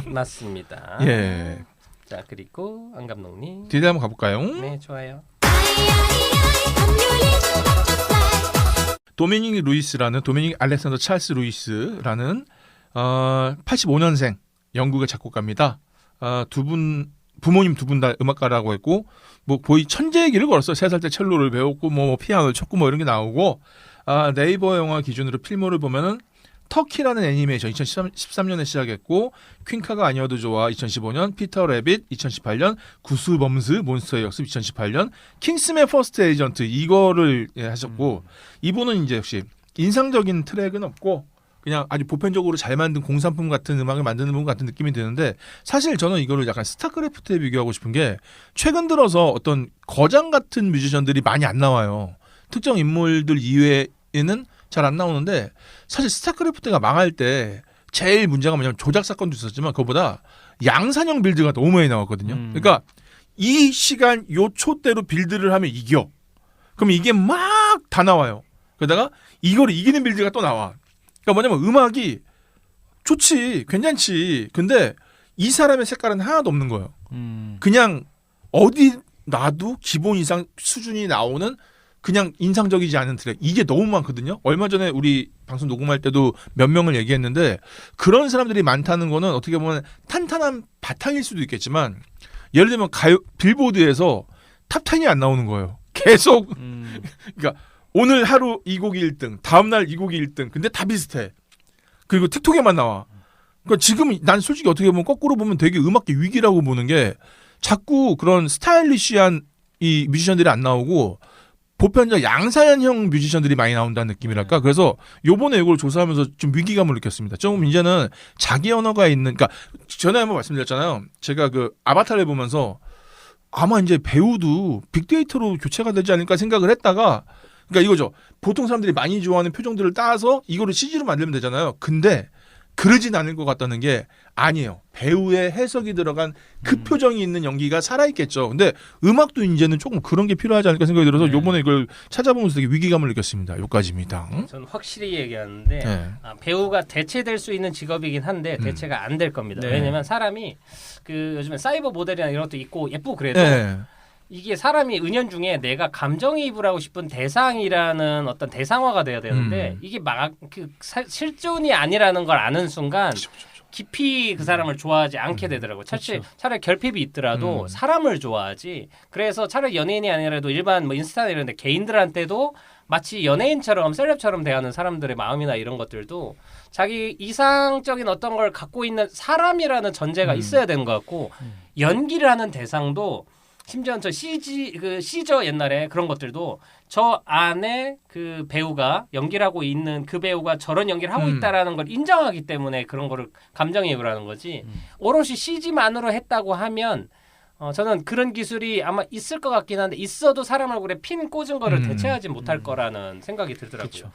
[SPEAKER 4] 맞습니다.
[SPEAKER 3] 예.
[SPEAKER 4] 자 그리고 안 감독님.
[SPEAKER 3] 디디 한번 가볼까요?
[SPEAKER 4] 네 좋아요.
[SPEAKER 3] 도미닉 알렉산더 찰스 루이스라는 85년생 영국의 작곡가입니다. 부모님 두 분 다 음악가라고 했고 뭐 거의 천재의 길을 걸었어요. 3살 때 첼로를 배웠고 뭐 피아노를 쳤고 뭐 이런 게 나오고 네이버 영화 기준으로 필모를 보면은 터키라는 애니메이션 2013년에 시작했고 퀸카가 아니어도 좋아 2015년 피터 래빗 2018년 구스범스 몬스터의 역습 2018년 킹스맨 퍼스트 에이전트 이거를 하셨고 이분은 이제 역시 인상적인 트랙은 없고 그냥 아주 보편적으로 잘 만든 공산품 같은 음악을 만드는 분 같은 느낌이 드는데 사실 저는 이거를 약간 스타크래프트에 비교하고 싶은 게 최근 들어서 어떤 거장 같은 뮤지션들이 많이 안 나와요. 특정 인물들 이외에는 잘 안 나오는데 사실 스타크래프트가 망할 때 제일 문제가 뭐냐면 조작 사건도 있었지만 그거보다 양산형 빌드가 너무 많이 나왔거든요. 그러니까 이 시간 요 초대로 빌드를 하면 이겨. 그럼 이게 막 다 나와요. 그러다가 이거를 이기는 빌드가 또 나와. 그러니까 뭐냐면 음악이 좋지, 괜찮지. 근데 이 사람의 색깔은 하나도 없는 거예요. 그냥 어디 놔도 기본 이상 수준이 나오는 그냥 인상적이지 않은 트랙. 이게 너무 많거든요. 얼마 전에 우리 방송 녹음할 때도 몇 명을 얘기했는데 그런 사람들이 많다는 거는 어떻게 보면 탄탄한 바탕일 수도 있겠지만 예를 들면 빌보드에서 탑10이 안 나오는 거예요. 계속. 그러니까 오늘 하루 이 곡이 1등, 다음날 이 곡이 1등. 근데 다 비슷해. 그리고 틱톡에만 나와. 그러니까 지금 난 솔직히 어떻게 보면 거꾸로 보면 되게 음악계 위기라고 보는 게 자꾸 그런 스타일리시한 이 뮤지션들이 안 나오고 보편적 양산형 뮤지션들이 많이 나온다는 느낌이랄까. 그래서 요번에 이걸 조사하면서 좀 위기감을 느꼈습니다. 좀 이제는 자기 언어가 있는, 그러니까 전에 한번 말씀드렸잖아요. 제가 그 아바타를 보면서 아마 이제 배우도 빅데이터로 교체가 되지 않을까 생각을 했다가 그러니까 이거죠. 보통 사람들이 많이 좋아하는 표정들을 따서 이거를 CG로 만들면 되잖아요. 근데 그러진 않을 것 같다는 게 아니에요. 배우의 해석이 들어간 그 표정이 있는 연기가 살아있겠죠. 근데 음악도 이제는 조금 그런 게 필요하지 않을까 생각이 들어서 요번에 이걸 찾아보면서 되게 위기감을 느꼈습니다. 여기까지입니다.
[SPEAKER 4] 저는 확실히 얘기하는데
[SPEAKER 3] 네.
[SPEAKER 4] 배우가 대체될 수 있는 직업이긴 한데 대체가 안 될 겁니다.
[SPEAKER 5] 네.
[SPEAKER 4] 왜냐면 사람이 그 요즘에 사이버 모델이나 이런 것도 있고 예쁘고 그래도
[SPEAKER 3] 네.
[SPEAKER 4] 이게 사람이 은연중에 내가 감정이입을 하고 싶은 대상이라는 어떤 대상화가 돼야 되는데 이게 막 그 실존이 아니라는 걸 아는 순간 깊이 그 사람을 좋아하지 않게 되더라고요. 차라리 결핍이 있더라도 사람을 좋아하지. 그래서 차라리 연예인이 아니라도 일반 뭐 인스타나 이런 데 개인들한테도 마치 연예인처럼 셀럽처럼 대하는 사람들의 마음이나 이런 것들도 자기 이상적인 어떤 걸 갖고 있는 사람이라는 전제가 있어야 되는 것 같고 연기를 하는 대상도 심지어 저 시저 옛날에 그런 것들도 저 안에 그 배우가 연기를 하고 있는 그 배우가 저런 연기를 하고 있다라는 걸 인정하기 때문에 그런 거를 감정이입을 하는 거지. 오롯이 CG만으로 했다고 하면 저는 그런 기술이 아마 있을 것 같긴 한데 있어도 사람 얼굴에 핀 꽂은 거를 대체하지 못할 거라는 생각이 들더라고요.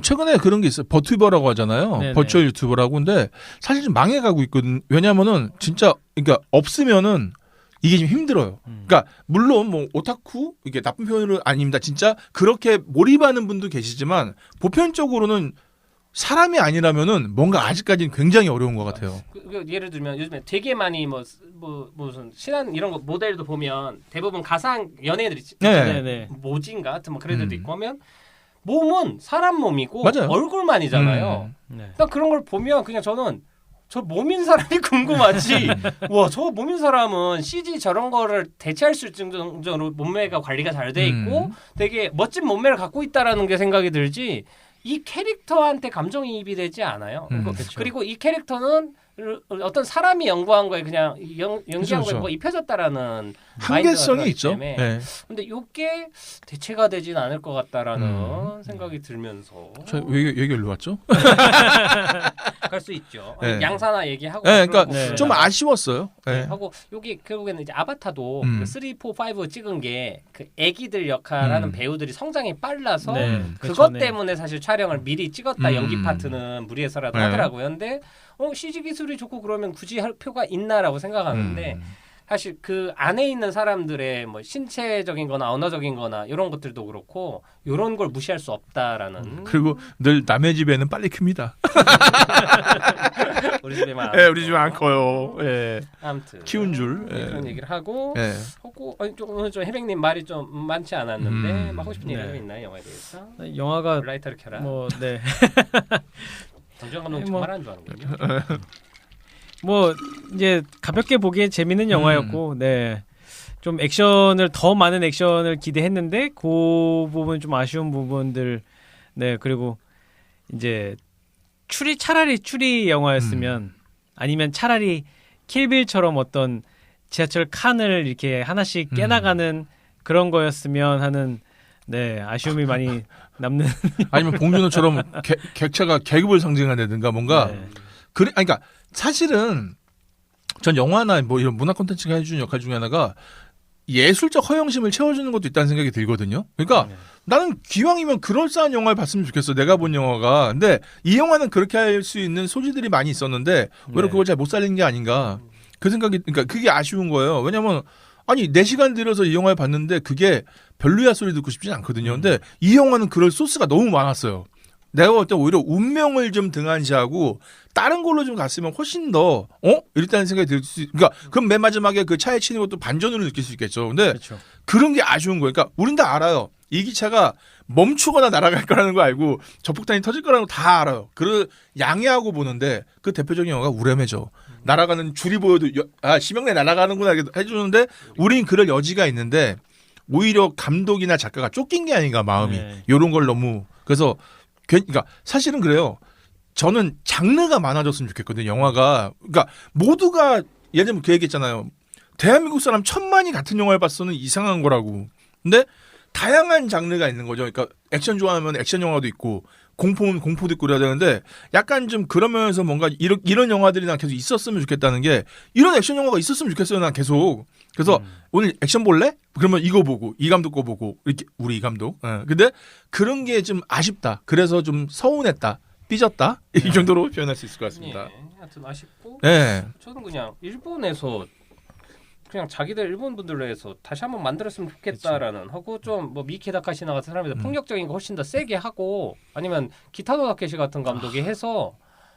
[SPEAKER 3] 최근에 그런 게 있어요. 버튜버라고 하잖아요.
[SPEAKER 5] 네네.
[SPEAKER 3] 버추얼 유튜버라고. 근데 사실 좀 망해가고 있거든. 왜냐하면은 진짜 그러니까 없으면은 이게 좀 힘들어요. 그러니까 물론 뭐 오타쿠 이게 나쁜 표현은 아닙니다. 진짜 그렇게 몰입하는 분도 계시지만 보편적으로는 사람이 아니라면은 뭔가 아직까지는 굉장히 어려운 것 같아요.
[SPEAKER 4] 예를 들면 요즘에 되게 많이 무슨 신한 이런 거 모델도 보면 대부분 가상 연예인들이
[SPEAKER 5] 네.
[SPEAKER 4] 모진가 같은 뭐 그런 애들도 있고 하면 몸은 사람 몸이고
[SPEAKER 3] 맞아요.
[SPEAKER 4] 얼굴만이잖아요.
[SPEAKER 5] 네.
[SPEAKER 4] 그러니까 그런 걸 보면 그냥 저는 저 몸인 사람이 궁금하지. 와, 저 몸인 사람은 CG 저런 거를 대체할 수 있을 정도로 몸매가 관리가 잘 돼 있고 되게 멋진 몸매를 갖고 있다라는 게 생각이 들지. 이 캐릭터한테 감정이입이 되지 않아요. 그리고 이 캐릭터는 어떤 사람이 연구한 거에 그냥 연기한 거에 뭐 입혀졌다라는
[SPEAKER 3] 한계성이 있죠.
[SPEAKER 4] 네. 근데 이게 대체가 되진 않을 것 같다라는 생각이 들면서
[SPEAKER 3] 왜 얘기를 왔죠?
[SPEAKER 4] 갈 수 있죠.
[SPEAKER 3] 네.
[SPEAKER 4] 양산화 얘기하고
[SPEAKER 3] 그러니까
[SPEAKER 5] 네.
[SPEAKER 3] 좀 아쉬웠어요. 네.
[SPEAKER 4] 하고 여기 결국에는 이제 아바타도 그 3, 4, 5 찍은 게 그 애기들 역할하는 배우들이 성장이 빨라서
[SPEAKER 5] 네.
[SPEAKER 4] 그것
[SPEAKER 5] 그렇죠.
[SPEAKER 4] 때문에 사실 촬영을 미리 찍었다 연기 파트는 무리해서라도
[SPEAKER 3] 네.
[SPEAKER 4] 하더라고요. 근데 CG 기술이 좋고 그러면 굳이 할 필요가 있나라고 생각하는데 사실 그 안에 있는 사람들의 뭐 신체적인 거나 언어적인 거나 이런 것들도 그렇고 이런 걸 무시할 수 없다라는
[SPEAKER 3] 그리고 늘 남의 집에는 빨리 큽니다.
[SPEAKER 4] 우리 집에만
[SPEAKER 3] 네, 우리 집에 안 커요. 네.
[SPEAKER 4] 아무튼
[SPEAKER 3] 키운 줄.
[SPEAKER 4] 그런 얘기를 하고
[SPEAKER 3] 네.
[SPEAKER 4] 아니, 오늘 좀 해백님 말이 좀 많지 않았는데 뭐 하고 싶은
[SPEAKER 5] 네.
[SPEAKER 4] 얘기가 있나요 영화에 대해서?
[SPEAKER 5] 영화가
[SPEAKER 4] 라이터를 켜라.
[SPEAKER 5] 네.
[SPEAKER 4] 정주영 감독
[SPEAKER 5] 뭐-
[SPEAKER 4] 정말 안 좋아하는군요.
[SPEAKER 5] 뭐 이제 가볍게 보기에 재밌는 영화였고, 네. 좀 액션을 더 많은 액션을 기대했는데 그 부분 좀 아쉬운 부분들, 네. 그리고 이제 차라리 추리 영화였으면 아니면 차라리 킬빌처럼 어떤 지하철 칸을 이렇게 하나씩 깨나가는 그런 거였으면 하는 네 아쉬움이 많이 남는.
[SPEAKER 3] 아니면 봉준호처럼 객차가 계급을 상징한다든가 뭔가
[SPEAKER 5] 네.
[SPEAKER 3] 그러니까 사실은 전 영화나 뭐 이런 문화 콘텐츠가 해주는 역할 중에 하나가 예술적 허영심을 채워주는 것도 있다는 생각이 들거든요. 그러니까 나는 기왕이면 그럴싸한 영화를 봤으면 좋겠어. 내가 본 영화가. 근데 이 영화는 그렇게 할 수 있는 소지들이 많이 있었는데 오히려 그걸 잘 못 살린 게 아닌가. 그 생각이 그러니까 그게 아쉬운 거예요. 왜냐면 아니 4시간 들여서 이 영화를 봤는데 그게 별로야 소리 듣고 싶진 않거든요. 근데 이 영화는 그럴 소스가 너무 많았어요. 내가 볼 때 오히려 운명을 좀 등한시하고 다른 걸로 좀 갔으면 훨씬 더 이랬다는 생각이 들 수 그러니까 그럼 맨 마지막에 그 차에 치는 것도 반전으로 느낄 수 있겠죠. 근데
[SPEAKER 5] 그렇죠.
[SPEAKER 3] 그런 게 아쉬운 거예요. 그러니까 우린 다 알아요. 이 기차가 멈추거나 날아갈 거라는 거 알고 적폭탄이 터질 거라는 거 다 알아요. 그걸 양해하고 보는데 그 대표적인 영화가 우레메죠. 날아가는 줄이 보여도 심형래 날아가는구나 해주는데 우린 그럴 여지가 있는데 오히려 감독이나 작가가 쫓긴 게 아닌가 마음이.
[SPEAKER 5] 네.
[SPEAKER 3] 이런 걸 너무 그래서 그러니까 사실은 그래요. 저는 장르가 많아졌으면 좋겠거든요. 영화가 그러니까 모두가 예를 들면 그 얘기했잖아요. 대한민국 사람 1000만이 같은 영화를 봤어는 이상한 거라고. 근데 다양한 장르가 있는 거죠. 그러니까 액션 좋아하면 액션 영화도 있고 공포는 공포도 있고 그래야 되는데 약간 좀 그러면서 뭔가 이런 영화들이 난 계속 있었으면 좋겠다는 게 이런 액션 영화가 있었으면 좋겠어요. 난 계속. 그래서 오늘 액션 볼래? 그러면 이거 보고 이 감독 거 보고 이렇게 우리 이 감독. 근데 그런 게 좀 아쉽다. 그래서 좀 서운했다. 삐졌다. 이 정도로 표현할 수 있을 것 같습니다.
[SPEAKER 4] 예, 하여튼 아쉽고
[SPEAKER 3] 네.
[SPEAKER 4] 저는 그냥 일본에서 그냥 자기들 일본 분들로 해서 다시 한번 만들었으면 좋겠다라는 하고 좀 뭐 미키 다카시나 같은 사람들 폭력적인 거 훨씬 더 세게 하고 아니면 기타노 다케시 같은 감독이 해서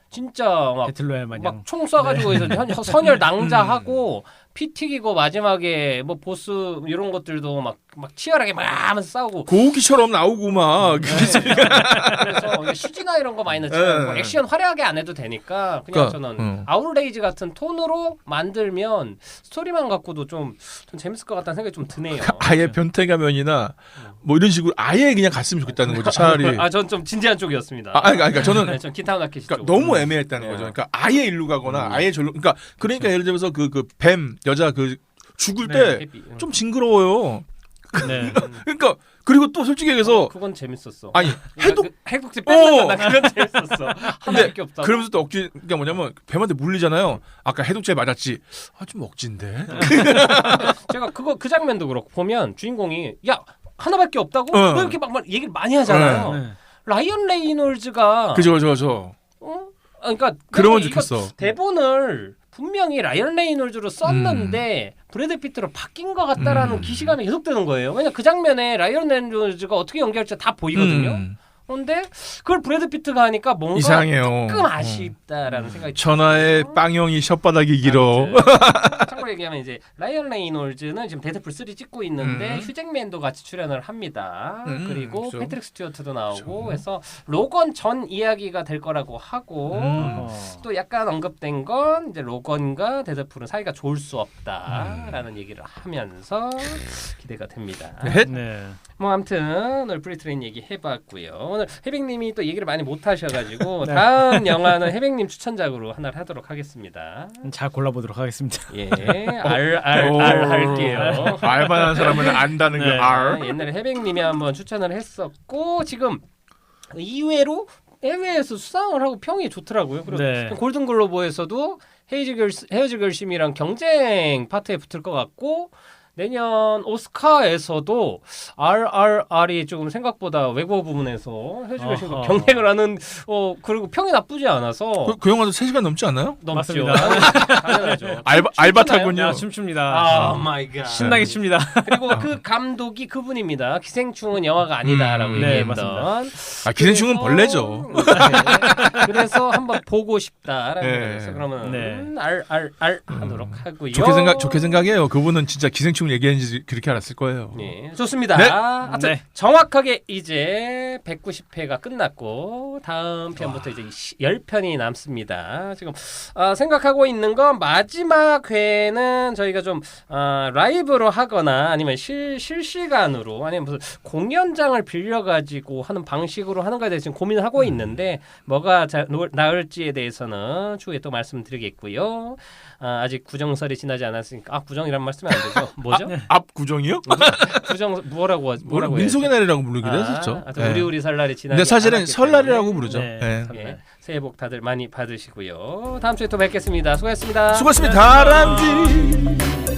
[SPEAKER 4] 진짜 막
[SPEAKER 5] 배틀로얄 마냥
[SPEAKER 4] 막 총 쏴가지고 해서 선열 낭자하고 피 튀기고 마지막에 뭐 보스 이런 것들도 막 치열하게 막 하면서 싸우고
[SPEAKER 3] 고우기처럼 나오고 막
[SPEAKER 4] 그래서 CG나 이런 거 많이 넣지만 뭐 액션 화려하게 안 해도 되니까 그냥
[SPEAKER 3] 그러니까,
[SPEAKER 4] 저는 아웃레이지 같은 톤으로 만들면 스토리만 갖고도 좀 재밌을 것 같다는 생각이 좀 드네요.
[SPEAKER 3] 아예 변태 가면이나 뭐 이런 식으로 아예 그냥 갔으면 좋겠다는 거죠. 차라리.
[SPEAKER 4] 전 좀 진지한 쪽이었습니다.
[SPEAKER 3] 그러니까 저는
[SPEAKER 4] 네, 전 기타노 다케시
[SPEAKER 3] 그러니까
[SPEAKER 4] 쪽.
[SPEAKER 3] 너무 애매했다는 거죠. 그러니까 아예 일로 가거나 아예 절로. 그러니까 예를 들어서 그 뱀 여자 그 죽을 때 좀 징그러워요.
[SPEAKER 5] 네.
[SPEAKER 3] 그러니까 그리고 또 솔직히 얘기해서
[SPEAKER 4] 그건 재밌었어.
[SPEAKER 3] 아니 해독
[SPEAKER 4] 해독제 뺏는 나 그건 재밌었어. 하나밖에 없다.
[SPEAKER 3] 그러면서 또 억지 그러니까 뭐냐면 뱀한테 물리잖아요. 아까 해독제 맞았지. 좀 억진데.
[SPEAKER 4] 제가 그 장면도 그렇고 보면 주인공이 야 하나밖에 없다고 왜 이렇게 막 얘기를 많이 하잖아요.
[SPEAKER 5] 네.
[SPEAKER 4] 라이언 레이놀즈가
[SPEAKER 3] 그죠.
[SPEAKER 4] 그러니까
[SPEAKER 3] 그러면
[SPEAKER 4] 이거
[SPEAKER 3] 좋겠어.
[SPEAKER 4] 대본을 분명히 라이언 레이놀즈로 썼는데 브래드 피트로 바뀐 것 같다라는 기시감이 계속되는 거예요. 왜냐 그 장면에 라이언 레이놀즈가 어떻게 연기할지 다 보이거든요. 근데 그걸 브래드 피트가 하니까 뭔가
[SPEAKER 3] 이상해요.
[SPEAKER 4] 조금 아쉽다라는 생각이
[SPEAKER 3] 천하의 빵형이 혓바닥이 길어.
[SPEAKER 4] 참고로 얘기하면 이제 라이언 레이놀즈는 지금 데드풀 3 찍고 있는데 휴잭맨도 같이 출연을 합니다. 그리고
[SPEAKER 3] 그렇죠.
[SPEAKER 4] 패트릭 스튜어트도 나오고 해서 로건 전 이야기가 될 거라고 하고 또 약간 언급된 건 이제 로건과 데드풀은 사이가 좋을 수 없다라는 얘기를 하면서 기대가 됩니다.
[SPEAKER 5] 네.
[SPEAKER 4] 뭐 아무튼 오늘 브리트레인 얘기 해봤고요. 오늘 해백님이 또 얘기를 많이 못 하셔가지고
[SPEAKER 5] 네.
[SPEAKER 4] 다음 영화는 해백님 추천작으로 하나를 하도록 하겠습니다.
[SPEAKER 5] 잘 골라보도록 하겠습니다.
[SPEAKER 4] 예, R 할게요.
[SPEAKER 3] 알만한 사람은 안다는 그
[SPEAKER 5] 네.
[SPEAKER 3] R.
[SPEAKER 4] 옛날에 해백님이 한번 추천을 했었고 지금 이외로 해외에서 수상을 하고 평이 좋더라고요. 그리고
[SPEAKER 5] 네.
[SPEAKER 4] 골든글로버에서도 헤어질 결심이랑 경쟁 파트에 붙을 것 같고 내년 오스카에서도 RRR이 조금 생각보다 외국어 부분에서 헤어질 결심과
[SPEAKER 5] 아하.
[SPEAKER 4] 경쟁을 하는 그리고 평이 나쁘지 않아서
[SPEAKER 3] 그 영화도 3시간 넘지 않나요?
[SPEAKER 4] 넘죠.
[SPEAKER 5] 맞습니다.
[SPEAKER 4] 당연하죠.
[SPEAKER 3] 알바 탈군요.
[SPEAKER 5] 야, 춤춥니다.
[SPEAKER 4] 아 마이 갓.
[SPEAKER 5] 신나게 춥니다.
[SPEAKER 4] 그리고 그 감독이 그분입니다. 기생충은 영화가 아니다라고
[SPEAKER 5] 네,
[SPEAKER 4] 얘기했던.
[SPEAKER 3] 기생충은
[SPEAKER 4] 그래서-
[SPEAKER 3] 벌레죠.
[SPEAKER 4] 네. 그래서 한번 보고 싶다라는
[SPEAKER 3] 네.
[SPEAKER 4] 거였어요. 그러면
[SPEAKER 5] 네.
[SPEAKER 4] RRR 하도록 하고요.
[SPEAKER 3] 좋게 생각해요. 그분은 진짜 기생충 얘기했는지 그렇게 알았을 거예요.
[SPEAKER 4] 네, 좋습니다.
[SPEAKER 3] 네.
[SPEAKER 4] 하여튼
[SPEAKER 5] 네.
[SPEAKER 4] 정확하게 이제 190회가 끝났고 다음 편부터 이제 10편이 남습니다. 지금 생각하고 있는 건 마지막 회는 저희가 좀 라이브로 하거나 아니면 실시간으로 아니면 무슨 공연장을 빌려가지고 하는 방식으로 하는 거에 대해서 지금 고민을 하고 있는데 뭐가 나을지에 대해서는 추후에 또 말씀드리겠고요. 아직 구정설이 지나지 않았으니까 구정이란 말 쓰면 안 되죠. 뭐죠?
[SPEAKER 3] 앞 구정이요?
[SPEAKER 4] 구정 뭐라고
[SPEAKER 3] 민속의 날이라고 부르기도 했었죠.
[SPEAKER 4] 하여튼 우리 설날이 지나지
[SPEAKER 3] 근데 사실은
[SPEAKER 4] 않았기
[SPEAKER 3] 설날이라고
[SPEAKER 4] 때문에.
[SPEAKER 3] 부르죠.
[SPEAKER 5] 네.
[SPEAKER 3] 네.
[SPEAKER 4] 예, 새해 복 다들 많이 받으시고요. 다음 주에 또 뵙겠습니다. 수고하셨습니다.
[SPEAKER 3] 수고하셨습니다. 다람쥐.